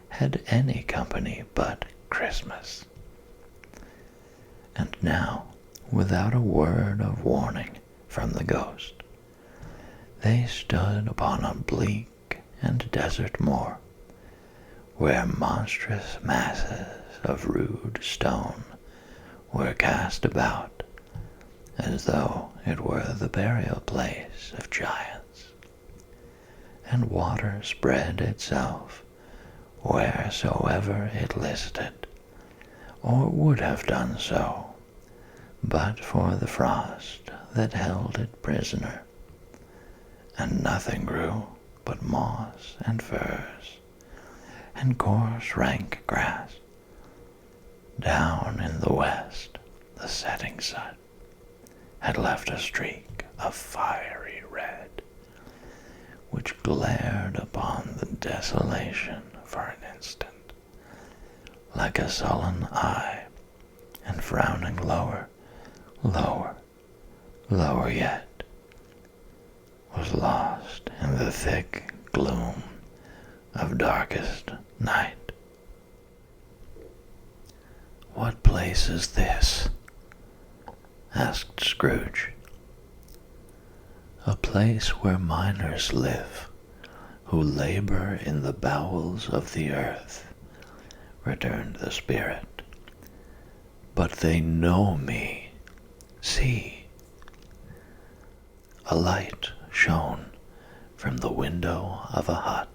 had any company but Christmas. And now, without a word of warning from the ghost, they stood upon a bleak and desert moor, where monstrous masses of rude stone were cast about, as though it were the burial place of giants, and water spread itself wheresoever it listed, or would have done so, but for the frost that held it prisoner, and nothing grew but moss and furze, and coarse rank grass. Down in the west, the setting sun had left a streak of fiery red, which glared upon the desolation for an instant, like a sullen eye, and frowning lower, lower yet, was lost in the thick gloom of darkest night. "What place is this?" asked Scrooge. "A place where miners live, who labor in the bowels of the earth," returned the spirit. "But they know me. See!" A light shone from the window of a hut,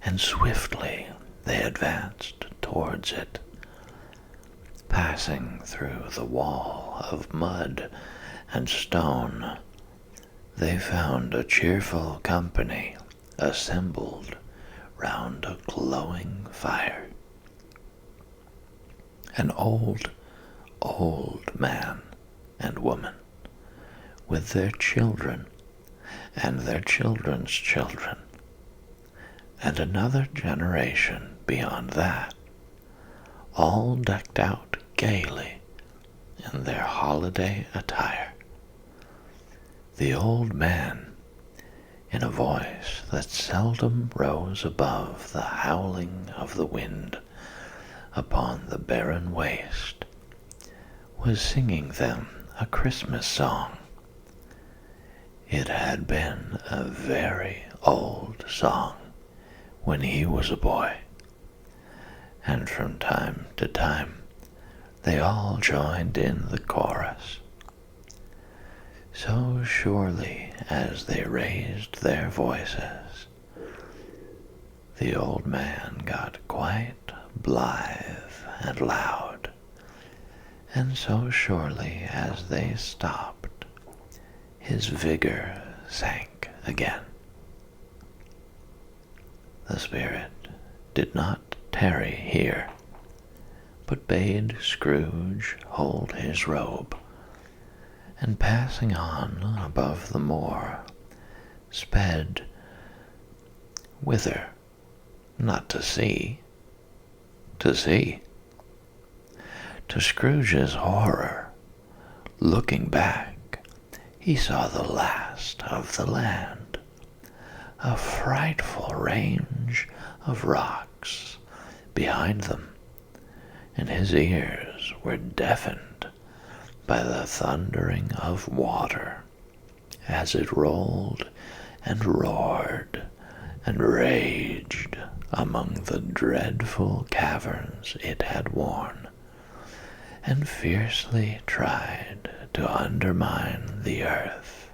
and swiftly they advanced towards it. Passing through the wall of mud and stone, they found a cheerful company assembled round a glowing fire. An old man and woman, with their children and their children's children, and another generation beyond that, all decked out gaily in their holiday attire. The old man, in a voice that seldom rose above the howling of the wind upon the barren waste, was singing them a Christmas song. It had been a very old song when he was a boy, and from time to time they all joined in the chorus. So surely as they raised their voices, the old man got quite blithe and loud, and so surely as they stopped, his vigor sank again. The spirit did not tarry here, but bade Scrooge hold his robe, and passing on above the moor, sped whither? Not to see. To see. To Scrooge's horror, looking back, he saw the last of the land, a frightful range of rocks behind them, and his ears were deafened by the thundering of water as it rolled and roared and raged among the dreadful caverns it had worn, and fiercely tried to undermine the earth.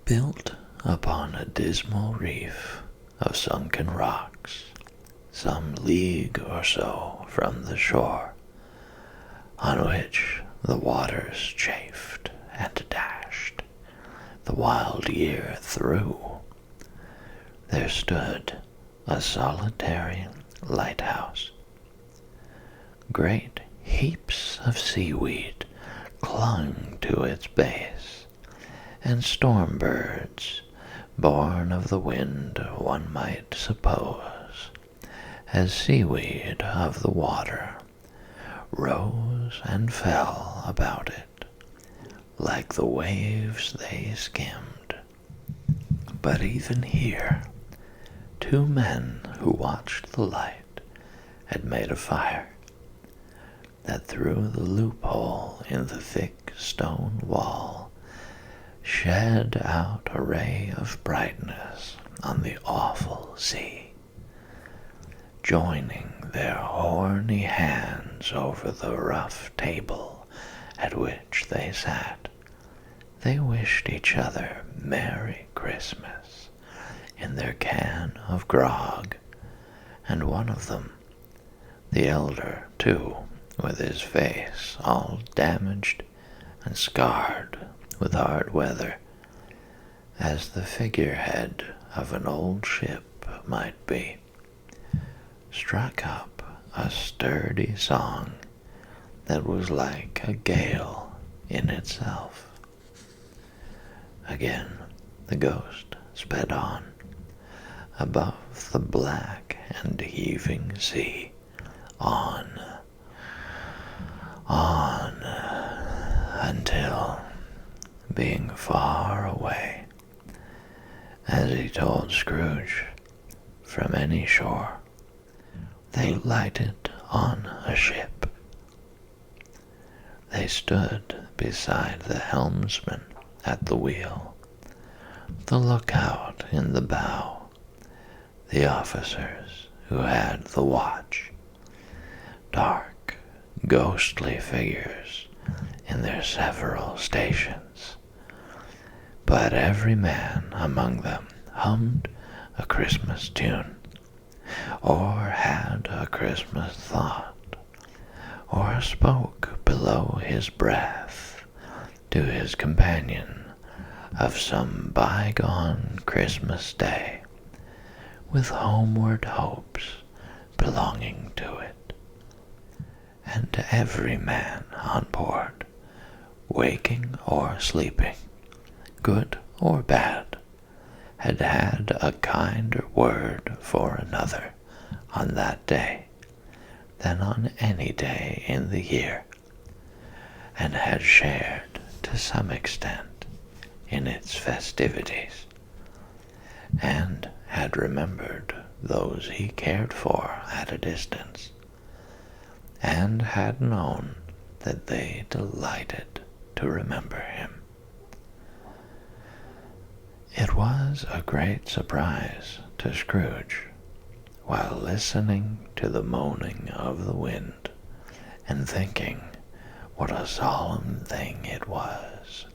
Built upon a dismal reef of sunken rocks, some league or so from the shore, on which the waters chafed and dashed the wild year through, there stood a solitary lighthouse. Great heaps of seaweed clung to its base, and storm birds born of the wind, one might suppose, as seaweed of the water, rose and fell about it, like the waves they skimmed. But even here, two men who watched the light had made a fire that through the loophole in the thick stone wall shed out a ray of brightness on the awful sea. Joining their horny hands over the rough table at which they sat, they wished each other Merry Christmas in their can of grog, and one of them, the elder too, with his face all damaged and scarred with hard weather, as the figurehead of an old ship might be, struck up a sturdy song that was like a gale in itself. Again the ghost sped on, above the black and heaving sea, on, until, being far away, as he told Scrooge, from any shore, they lighted on a ship. They stood beside the helmsman at the wheel, the lookout in the bow, the officers who had the watch, dark, ghostly figures in their several stations, but every man among them hummed a Christmas tune, or had a Christmas thought, or spoke below his breath to his companion of some bygone Christmas day, with homeward hopes belonging to it. And every man on board, waking or sleeping, good or bad, had had a kinder word for another on that day than on any day in the year, and had shared to some extent in its festivities, and had remembered those he cared for at a distance, and had known that they delighted to remember him. It was a great surprise to Scrooge, while listening to the moaning of the wind, and thinking what a solemn thing it was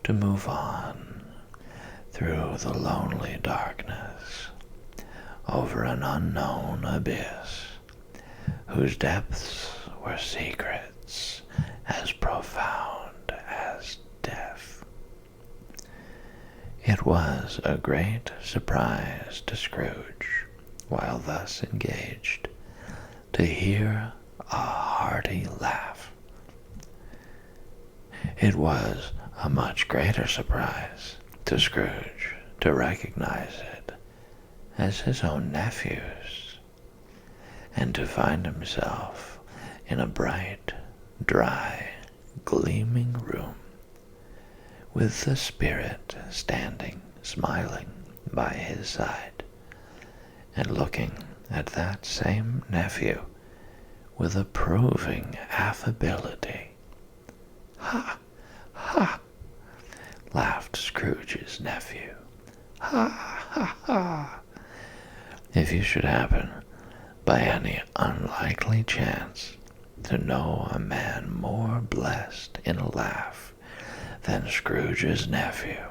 to move on through the lonely darkness over an unknown abyss, whose depths were secrets as profound as death. It was a great surprise to Scrooge, while thus engaged, to hear a hearty laugh. It was a much greater surprise to Scrooge to recognize it as his own nephew's, and to find himself in a bright, dry, gleaming room, with the spirit standing smiling by his side, and looking at that same nephew with approving affability. "Ha! Ha!" laughed Scrooge's nephew. "Ha! Ha! Ha! If you should happen, by any unlikely chance, to know a man more blessed in a laugh than Scrooge's nephew,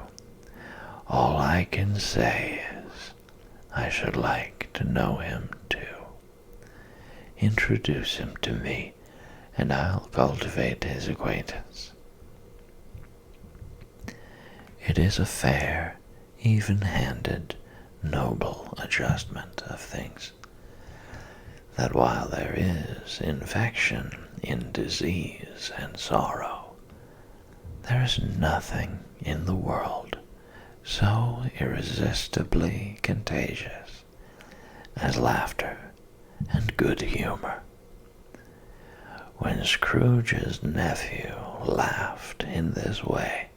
all I can say is, I should like to know him too. Introduce him to me, and I'll cultivate his acquaintance." It is a fair, even-handed, noble adjustment of things, that while there is infection in disease and sorrow, there is nothing in the world so irresistibly contagious as laughter and good humor. When Scrooge's nephew laughed in this way,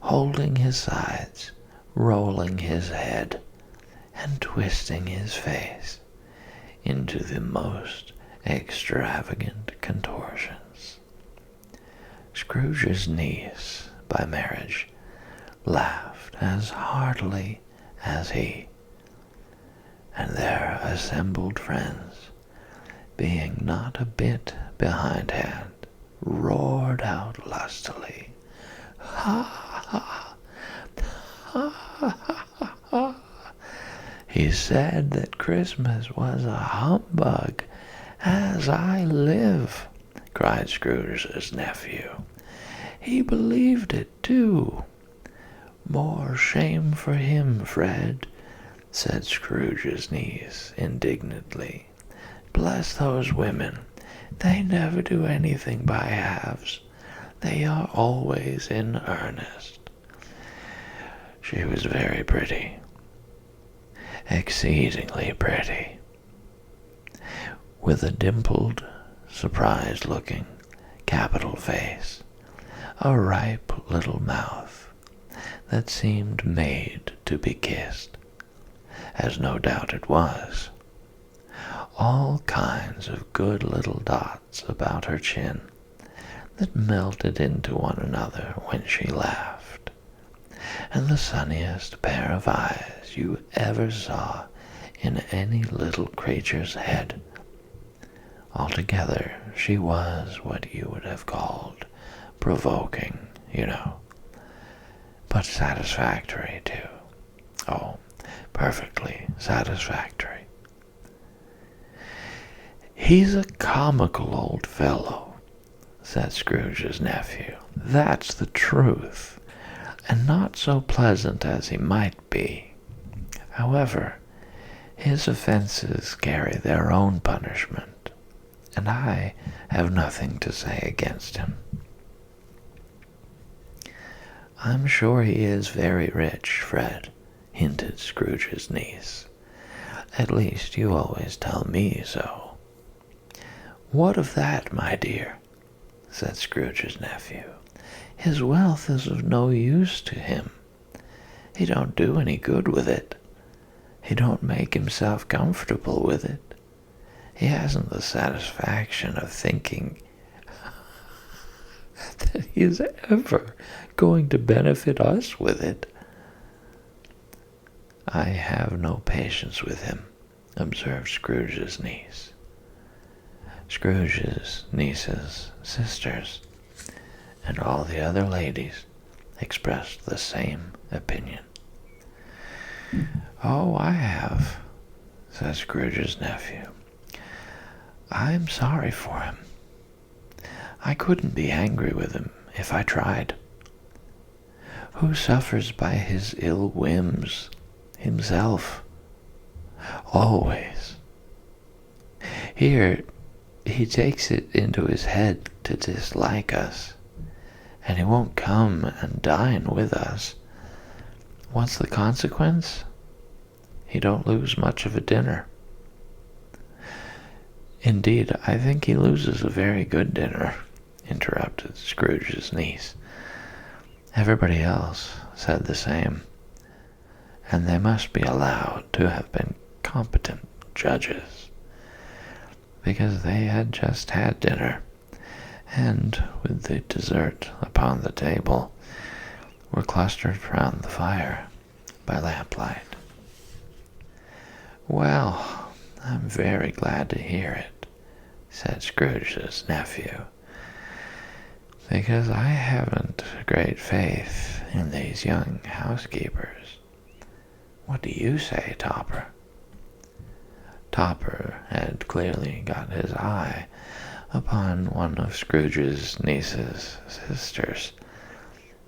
holding his sides, rolling his head, and twisting his face into the most extravagant contortions, Scrooge's niece, by marriage, laughed as heartily as he, and their assembled friends, being not a bit behindhand, roared out lustily, "Ha, ha, ha, ha, ha, ha! He said that Christmas was a humbug, as I live," cried Scrooge's nephew. "He believed it, too." "More shame for him, Fred," said Scrooge's niece indignantly. "Bless those women. They never do anything by halves. They are always in earnest." She was very pretty, exceedingly pretty, with a dimpled, surprised-looking, capital face, a ripe little mouth that seemed made to be kissed, as no doubt it was, all kinds of good little dots about her chin that melted into one another when she laughed, and the sunniest pair of eyes you ever saw in any little creature's head. Altogether, she was what you would have called provoking, you know, but satisfactory, too. Oh, perfectly satisfactory. "He's a comical old fellow," said Scrooge's nephew. "That's the truth, and not so pleasant as he might be. However, his offenses carry their own punishment, and I have nothing to say against him." "I'm sure he is very rich, Fred," hinted Scrooge's niece. "At least you always tell me so." "What of that, my dear?" said Scrooge's nephew. "His wealth is of no use to him. He don't do any good with it. He don't make himself comfortable with it. He hasn't the satisfaction of thinking that he is ever going to benefit us with it." "I have no patience with him," observed Scrooge's niece. Scrooge's niece's sisters and all the other ladies expressed the same opinion. "Oh, I have," said Scrooge's nephew. "I'm sorry for him. I couldn't be angry with him if I tried. Who suffers by his ill whims? Himself. Always. Here, he takes it into his head to dislike us, and he won't come and dine with us. What's the consequence? He don't lose much of a dinner. Indeed, I think he loses a very good dinner," interrupted Scrooge's niece. Everybody else said the same, and they must be allowed to have been competent judges, because they had just had dinner, and, with the dessert upon the table, were clustered round the fire by lamplight. "Well, I'm very glad to hear it," said Scrooge's nephew, "because I haven't great faith in these young housekeepers. What do you say, Topper?" Topper had clearly got his eye upon one of Scrooge's niece's sisters,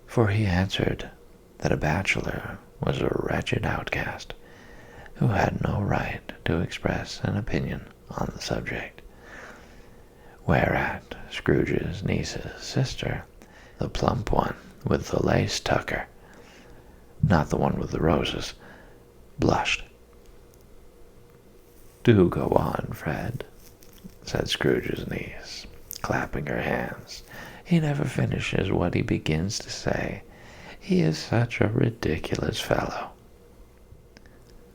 for he answered that a bachelor was a wretched outcast who had no right to express an opinion on the subject. Whereat Scrooge's niece's sister, the plump one with the lace tucker, not the one with the roses, blushed. "Do go on, Fred," said Scrooge's niece, clapping her hands. "He never finishes what he begins to say. He is such a ridiculous fellow."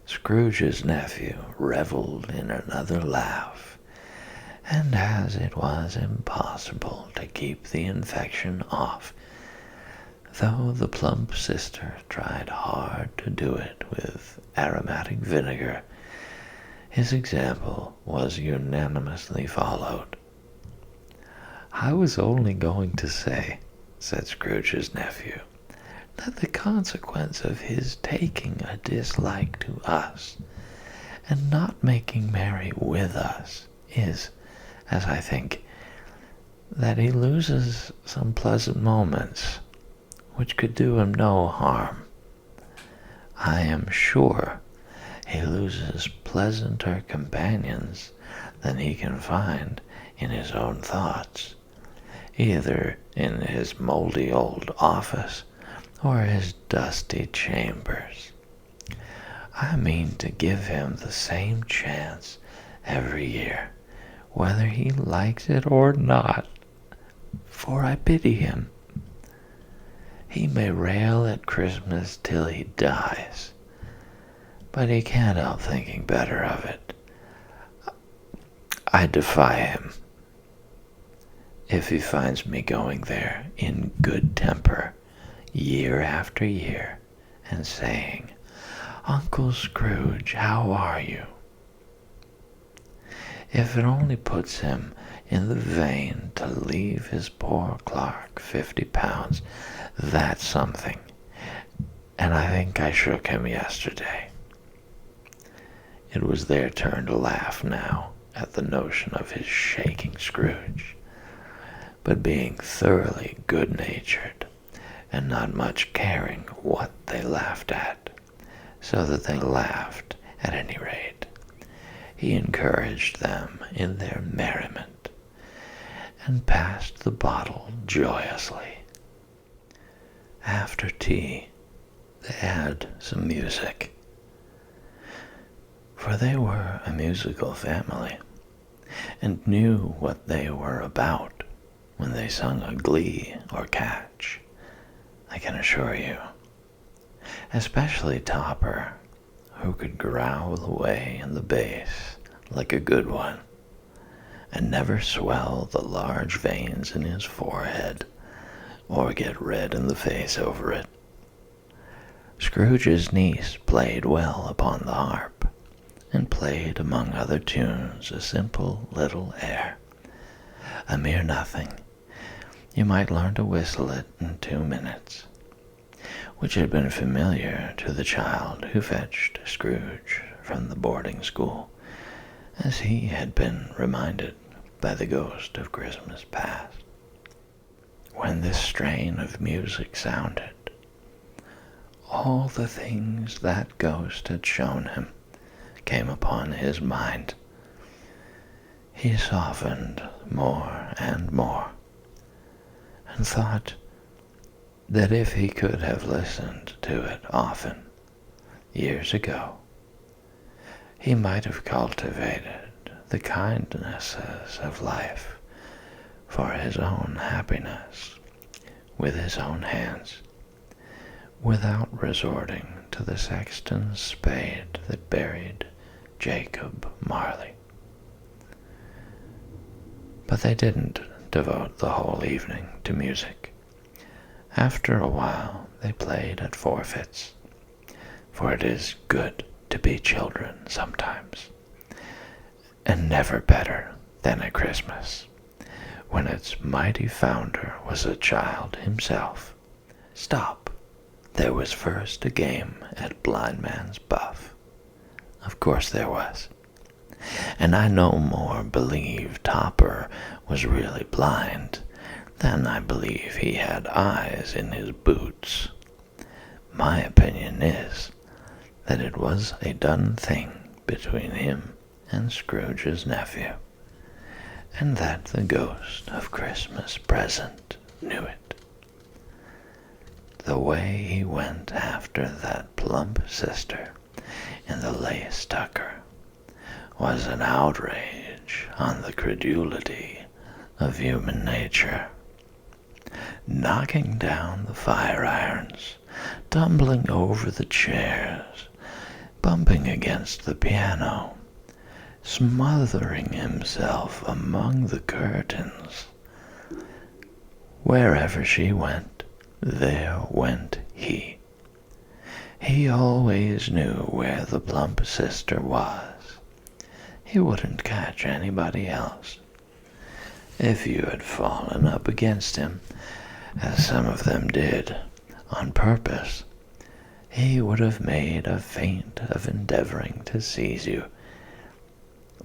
Scrooge's nephew reveled in another laugh, and as it was impossible to keep the infection off, though the plump sister tried hard to do it with aromatic vinegar, his example was unanimously followed. "I was only going to say," said Scrooge's nephew, "that the consequence of his taking a dislike to us, and not making merry with us, is, as I think, that he loses some pleasant moments, which could do him no harm. I am sure he loses pleasanter companions than he can find in his own thoughts, either in his mouldy old office or his dusty chambers. I mean to give him the same chance every year, whether he likes it or not, for I pity him. He may rail at Christmas till he dies, but he can't help thinking better of it. I defy him. If he finds me going there in good temper year after year and saying, 'Uncle Scrooge, how are you?' If it only puts him in the vein to leave his poor clerk £50, that's something, and I think I shook him yesterday." It was their turn to laugh now at the notion of his shaking Scrooge, but being thoroughly good-natured, and not much caring what they laughed at, so that they laughed at any rate, he encouraged them in their merriment, and passed the bottle joyously. After tea, they had some music, for they were a musical family, and knew what they were about when they sung a glee or catch, I can assure you. Especially Topper, who could growl away in the bass like a good one, and never swell the large veins in his forehead, or get red in the face over it. Scrooge's niece played well upon the harp, and played among other tunes a simple little air, a mere nothing. You might learn to whistle it in 2 minutes, which had been familiar to the child who fetched Scrooge from the boarding school, as he had been reminded by the ghost of Christmas past. When this strain of music sounded, all the things that ghost had shown him came upon his mind. He softened more and more, and thought that if he could have listened to it often, years ago, he might have cultivated the kindnesses of life for his own happiness with his own hands, without resorting to the sexton's spade that buried Jacob Marley. But they didn't devote the whole evening to music. After a while they played at forfeits, for it is good to be children sometimes, and never better than at Christmas, when its mighty founder was a child himself. Stop! There was first a game at blind man's buff. Of course there was. And I no more believe Topper was really blind than I believe he had eyes in his boots. My opinion is that it was a done thing between him and Scrooge's nephew, and that the ghost of Christmas present knew it. The way he went after that plump sister in the lace tucker was an outrage on the credulity of human nature. Knocking down the fire irons, tumbling over the chairs, bumping against the piano, smothering himself among the curtains. Wherever she went, there went he. He always knew where the plump sister was. He wouldn't catch anybody else. If you had fallen up against him, as some of them did, on purpose, he would have made a feint of endeavoring to seize you,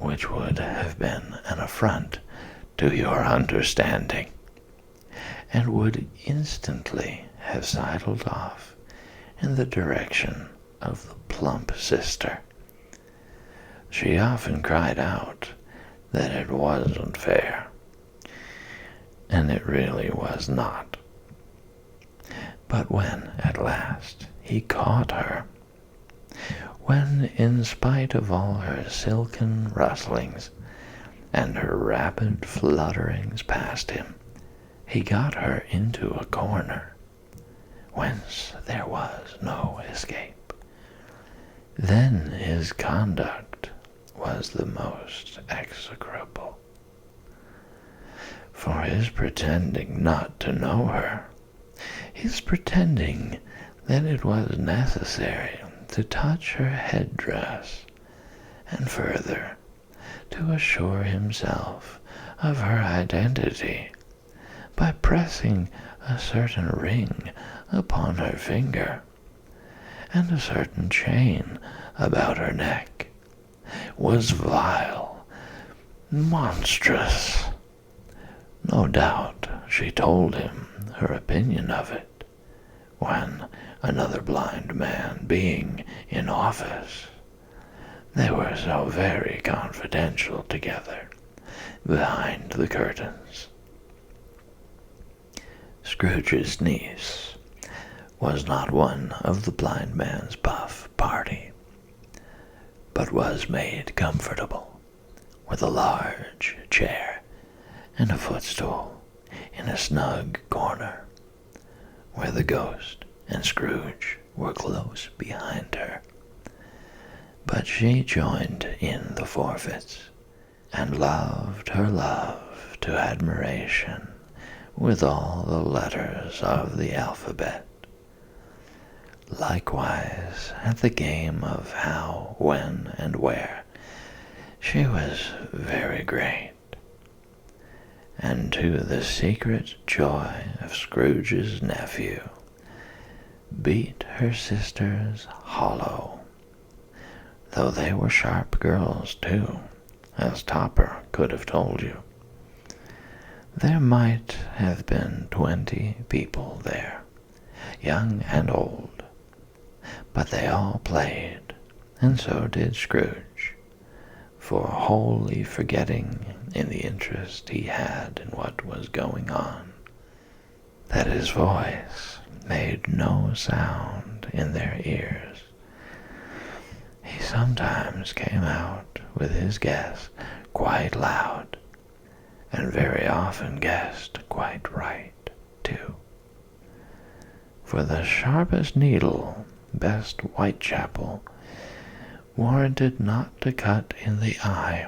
which would have been an affront to your understanding, and would instantly have sidled off in the direction of the plump sister. She often cried out that it wasn't fair, and it really was not. But when, at last, he caught her, when, in spite of all her silken rustlings and her rapid flutterings past him, he got her into a corner, whence there was no escape, then his conduct was the most execrable. For his pretending not to know her, his pretending that it was necessary to touch her headdress, and further, to assure himself of her identity by pressing a certain ring upon her finger, and a certain chain about her neck, was vile, monstrous. No doubt she told him her opinion of it, when, another blind man being in office, they were so very confidential together behind the curtains. Scrooge's niece was not one of the blind man's buff party, but was made comfortable with a large chair and a footstool in a snug corner, where the ghost and Scrooge were close behind her. But she joined in the forfeits, and loved her love to admiration with all the letters of the alphabet. Likewise, at the game of how, when, and where, she was very great, and to the secret joy of Scrooge's nephew, beat her sisters hollow, though they were sharp girls too, as Topper could have told you. There might have been 20 people there, young and old, but they all played, and so did Scrooge, for wholly forgetting, in the interest he had in what was going on, that his voice made no sound in their ears. He sometimes came out with his guess quite loud, and very often guessed quite right, too. For the sharpest needle, best Whitechapel, warranted not to cut in the eye,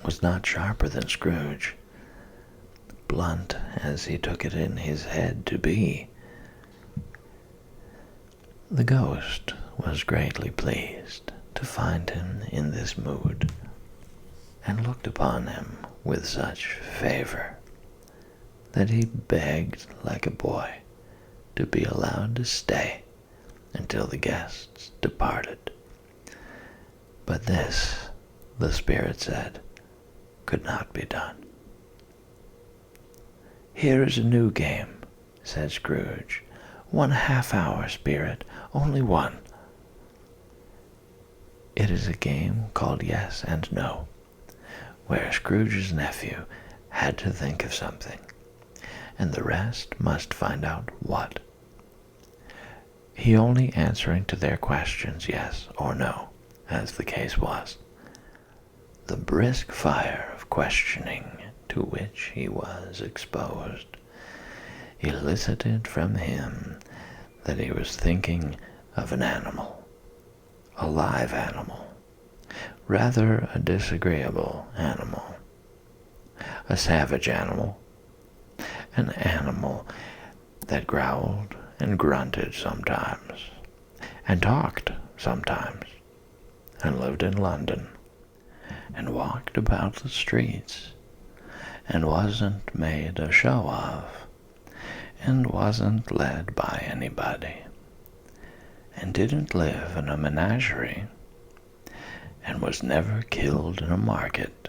was not sharper than Scrooge, blunt as he took it in his head to be. The ghost was greatly pleased to find him in this mood, and looked upon him with such favor that he begged like a boy to be allowed to stay until the guests departed. But this, the spirit said, could not be done. "Here is a new game," said Scrooge. "1 half-hour, spirit, only one. It is a game called Yes and No, where Scrooge's nephew had to think of something, and the rest must find out what. He only answering to their questions yes or no, as the case was. The brisk fire of questioning to which he was exposed elicited from him that he was thinking of an animal, a live animal, rather a disagreeable animal, a savage animal, an animal that growled and grunted sometimes, and talked sometimes, and lived in London, and walked about the streets, and wasn't made a show of, and wasn't led by anybody, and didn't live in a menagerie, and was never killed in a market,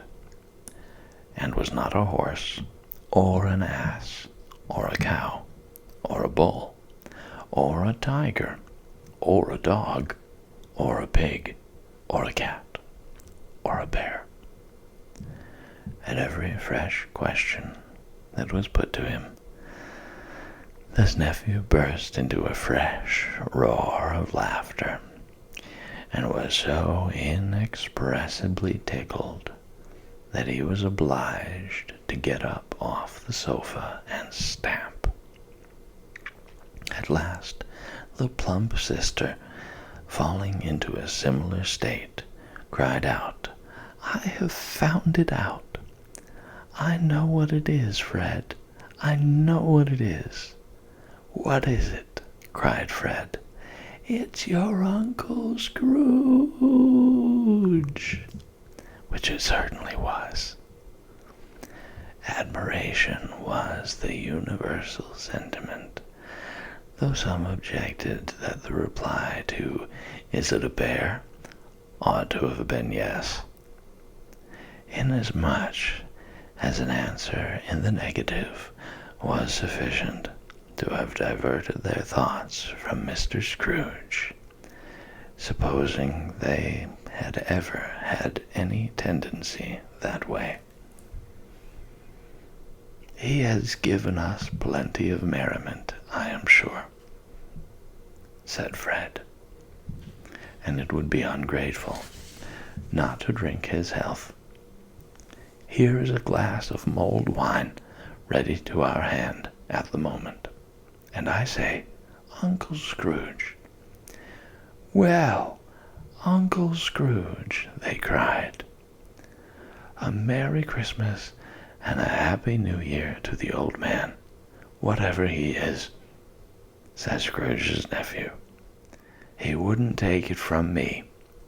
and was not a horse, or an ass, or a cow, or a bull, or a tiger, or a dog, or a pig, or a cat, or a bear. At every fresh question that was put to him, this nephew burst into a fresh roar of laughter, and was so inexpressibly tickled that he was obliged to get up off the sofa and stamp. At last, the plump sister, falling into a similar state, cried out, "I have found it out. I know what it is, Fred. I know what it is." "What is it?" cried Fred. "It's your Uncle Scrooge," which it certainly was. Admiration was the universal sentiment, though some objected that the reply to "Is it a bear?" ought to have been yes, inasmuch as an answer in the negative was sufficient to have diverted their thoughts from Mr. Scrooge, supposing they had ever had any tendency that way. "He has given us plenty of merriment, I am sure," said Fred, "and it would be ungrateful not to drink his health. Here is a glass of mulled wine ready to our hand at the moment, and I say, Uncle Scrooge." "Well, Uncle Scrooge," they cried, "a Merry Christmas and a Happy New Year to the old man, whatever he is," said Scrooge's nephew. "He wouldn't take it from me,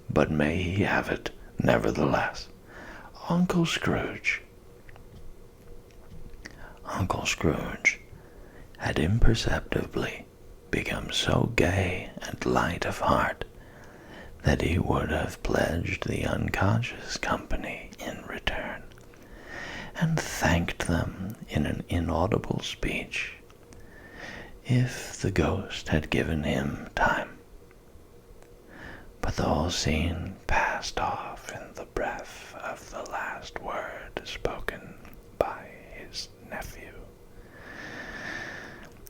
but may he have it, nevertheless. Uncle Scrooge." Uncle Scrooge had imperceptibly become so gay and light of heart that he would have pledged the unconscious company in return, and thanked them in an inaudible speech, if the ghost had given him time. But the whole scene passed off in the breath of the last word spoken by his nephew,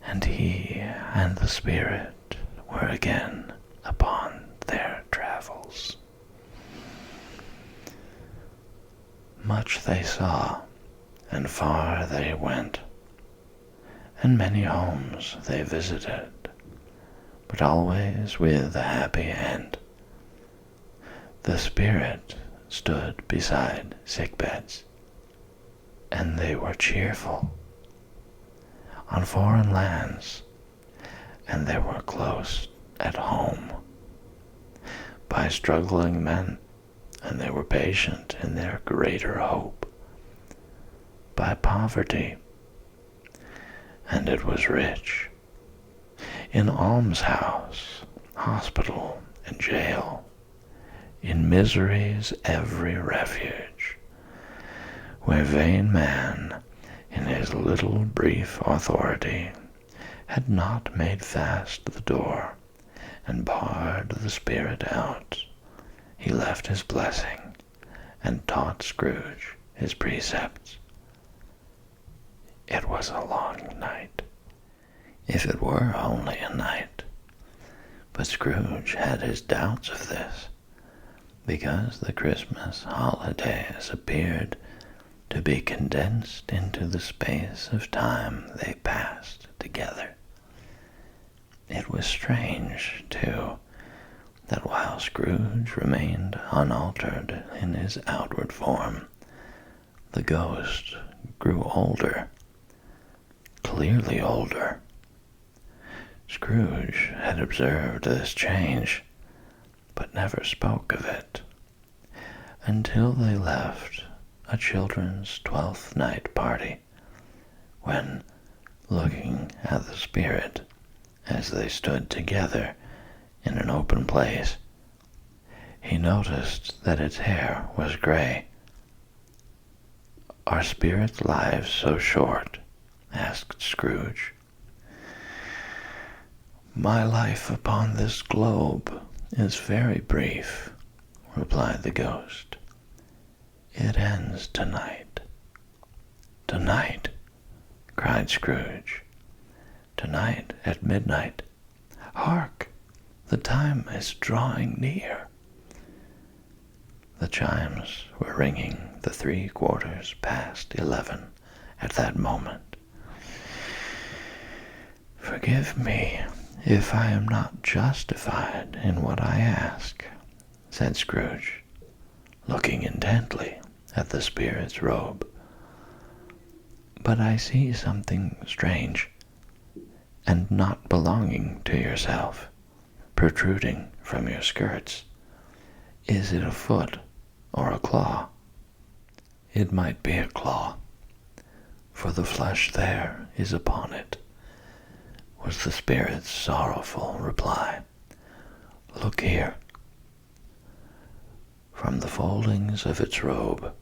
and he and the spirit were again upon their travels. Much they saw, and far they went, and many homes they visited, but always with a happy end. The spirit stood beside sick beds, and they were cheerful. On foreign lands, and they were close at home. By struggling men, and they were patient in their greater hope. By poverty, and it was rich. In almshouse, hospital, and jail, in misery's every refuge, where vain man, in his little brief authority, had not made fast the door and barred the spirit out, he left his blessing and taught Scrooge his precepts. It was a long night, if it were only a night. But Scrooge had his doubts of this, because the Christmas holidays appeared to be condensed into the space of time they passed together. It was strange, too, that while Scrooge remained unaltered in his outward form, the ghost grew older, clearly older. Scrooge had observed this change, but never spoke of it, until they left a children's 12th night party, when, looking at the spirit as they stood together in an open place, he noticed that its hair was gray. "Are spirits' lives so short?" asked Scrooge. "My life upon this globe is very brief," replied the ghost. "It ends tonight." "Tonight?" cried Scrooge. "Tonight at midnight. Hark! The time is drawing near." The chimes were ringing the 11:15 at that moment. "Forgive me if I am not justified in what I ask," said Scrooge, looking intently at the spirit's robe. "But I see something strange, and not belonging to yourself, protruding from your skirts. Is it a foot or a claw?" "It might be a claw, for the flesh there is upon it," was the spirit's sorrowful reply. "Look here." From the foldings of its robe,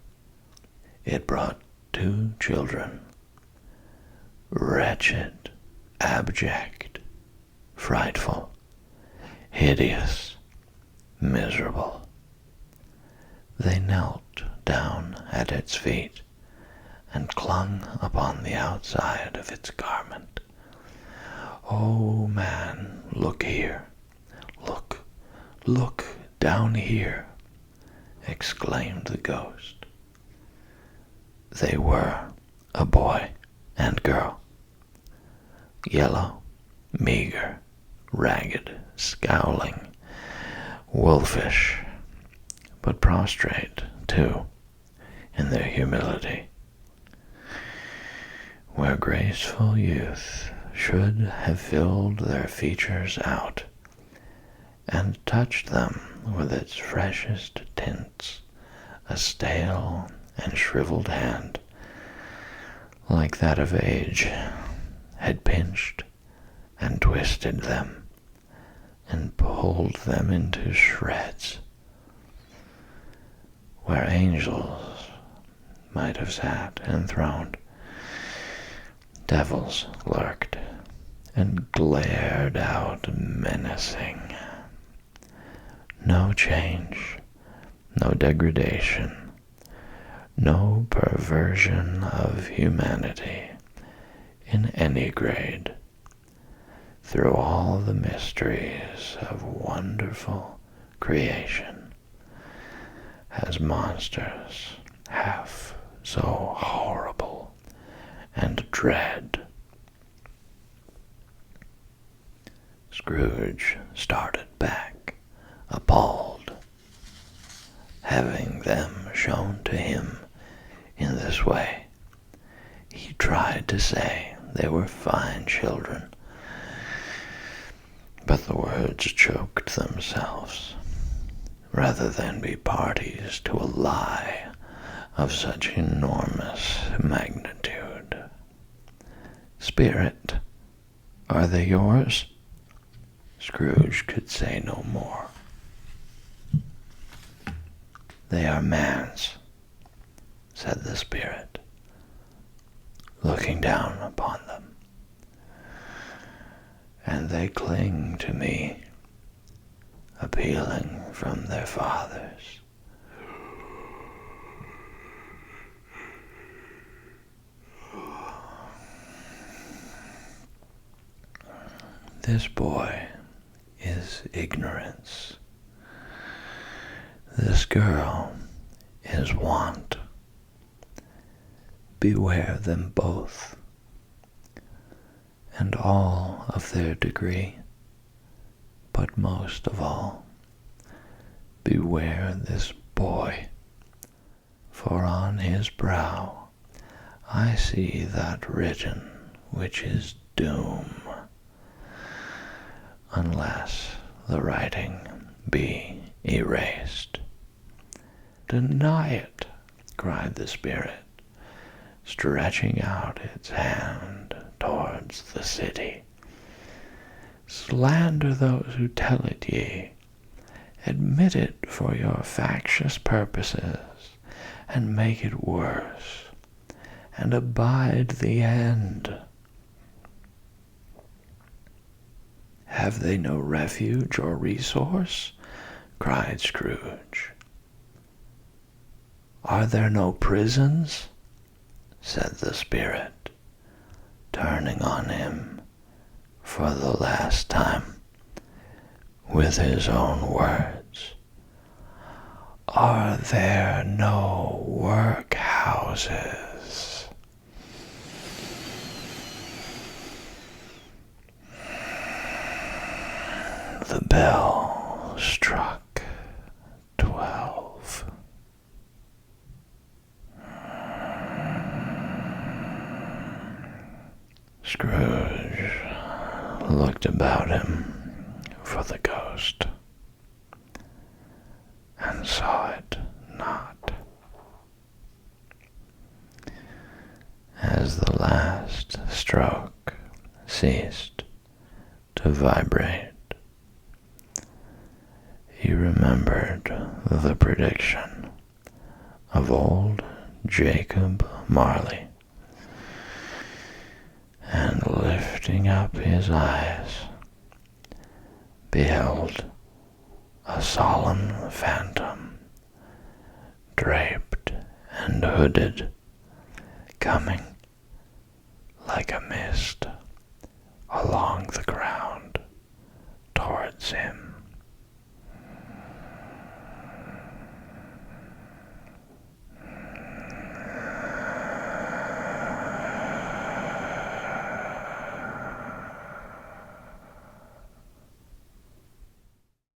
it brought 2 children, wretched, abject, frightful, hideous, miserable. They knelt down at its feet and clung upon the outside of its garment. "Oh, man, look here! Look down here!" exclaimed the ghost. They were a boy and girl, yellow, meager, ragged, scowling, wolfish, but prostrate, too, in their humility. Where graceful youth should have filled their features out, and touched them with its freshest tints, a stale and shriveled hand, like that of age, had pinched and twisted them, and pulled them into shreds. Where angels might have sat enthroned, devils lurked and glared out menacing. No change, no degradation, no perversion of humanity in any grade, through all the mysteries of wonderful creation, as monsters half so horrible and dread. Scrooge started back, appalled. Having them shown to him in this way, he tried to say they were fine children, but the words choked themselves, rather than be parties to a lie of such enormous magnitude. "Spirit, are they yours?" Scrooge could say no more. "They are man's," said the spirit, looking down upon them. "And they cling to me, appealing from their fathers. This boy is ignorance. This girl is want. Beware them both, and all of their degree, but most of all, beware this boy, for on his brow I see that written which is doom, unless the writing be erased. Deny it, cried the spirit, stretching out its hand towards the city. Slander those who tell it ye. Admit it for your factious purposes, and make it worse, and abide the end. Have they no refuge or resource? Cried Scrooge. Are there no prisons? Said the spirit, turning on him for the last time with his own words. Are there no workhouses? The bell struck 12. Scrooge looked about him for the ghost, and saw it not. As the last stroke ceased to vibrate, he remembered the prediction of old Jacob Marley, and lifting up his eyes, beheld a solemn phantom, draped and hooded, coming like a mist along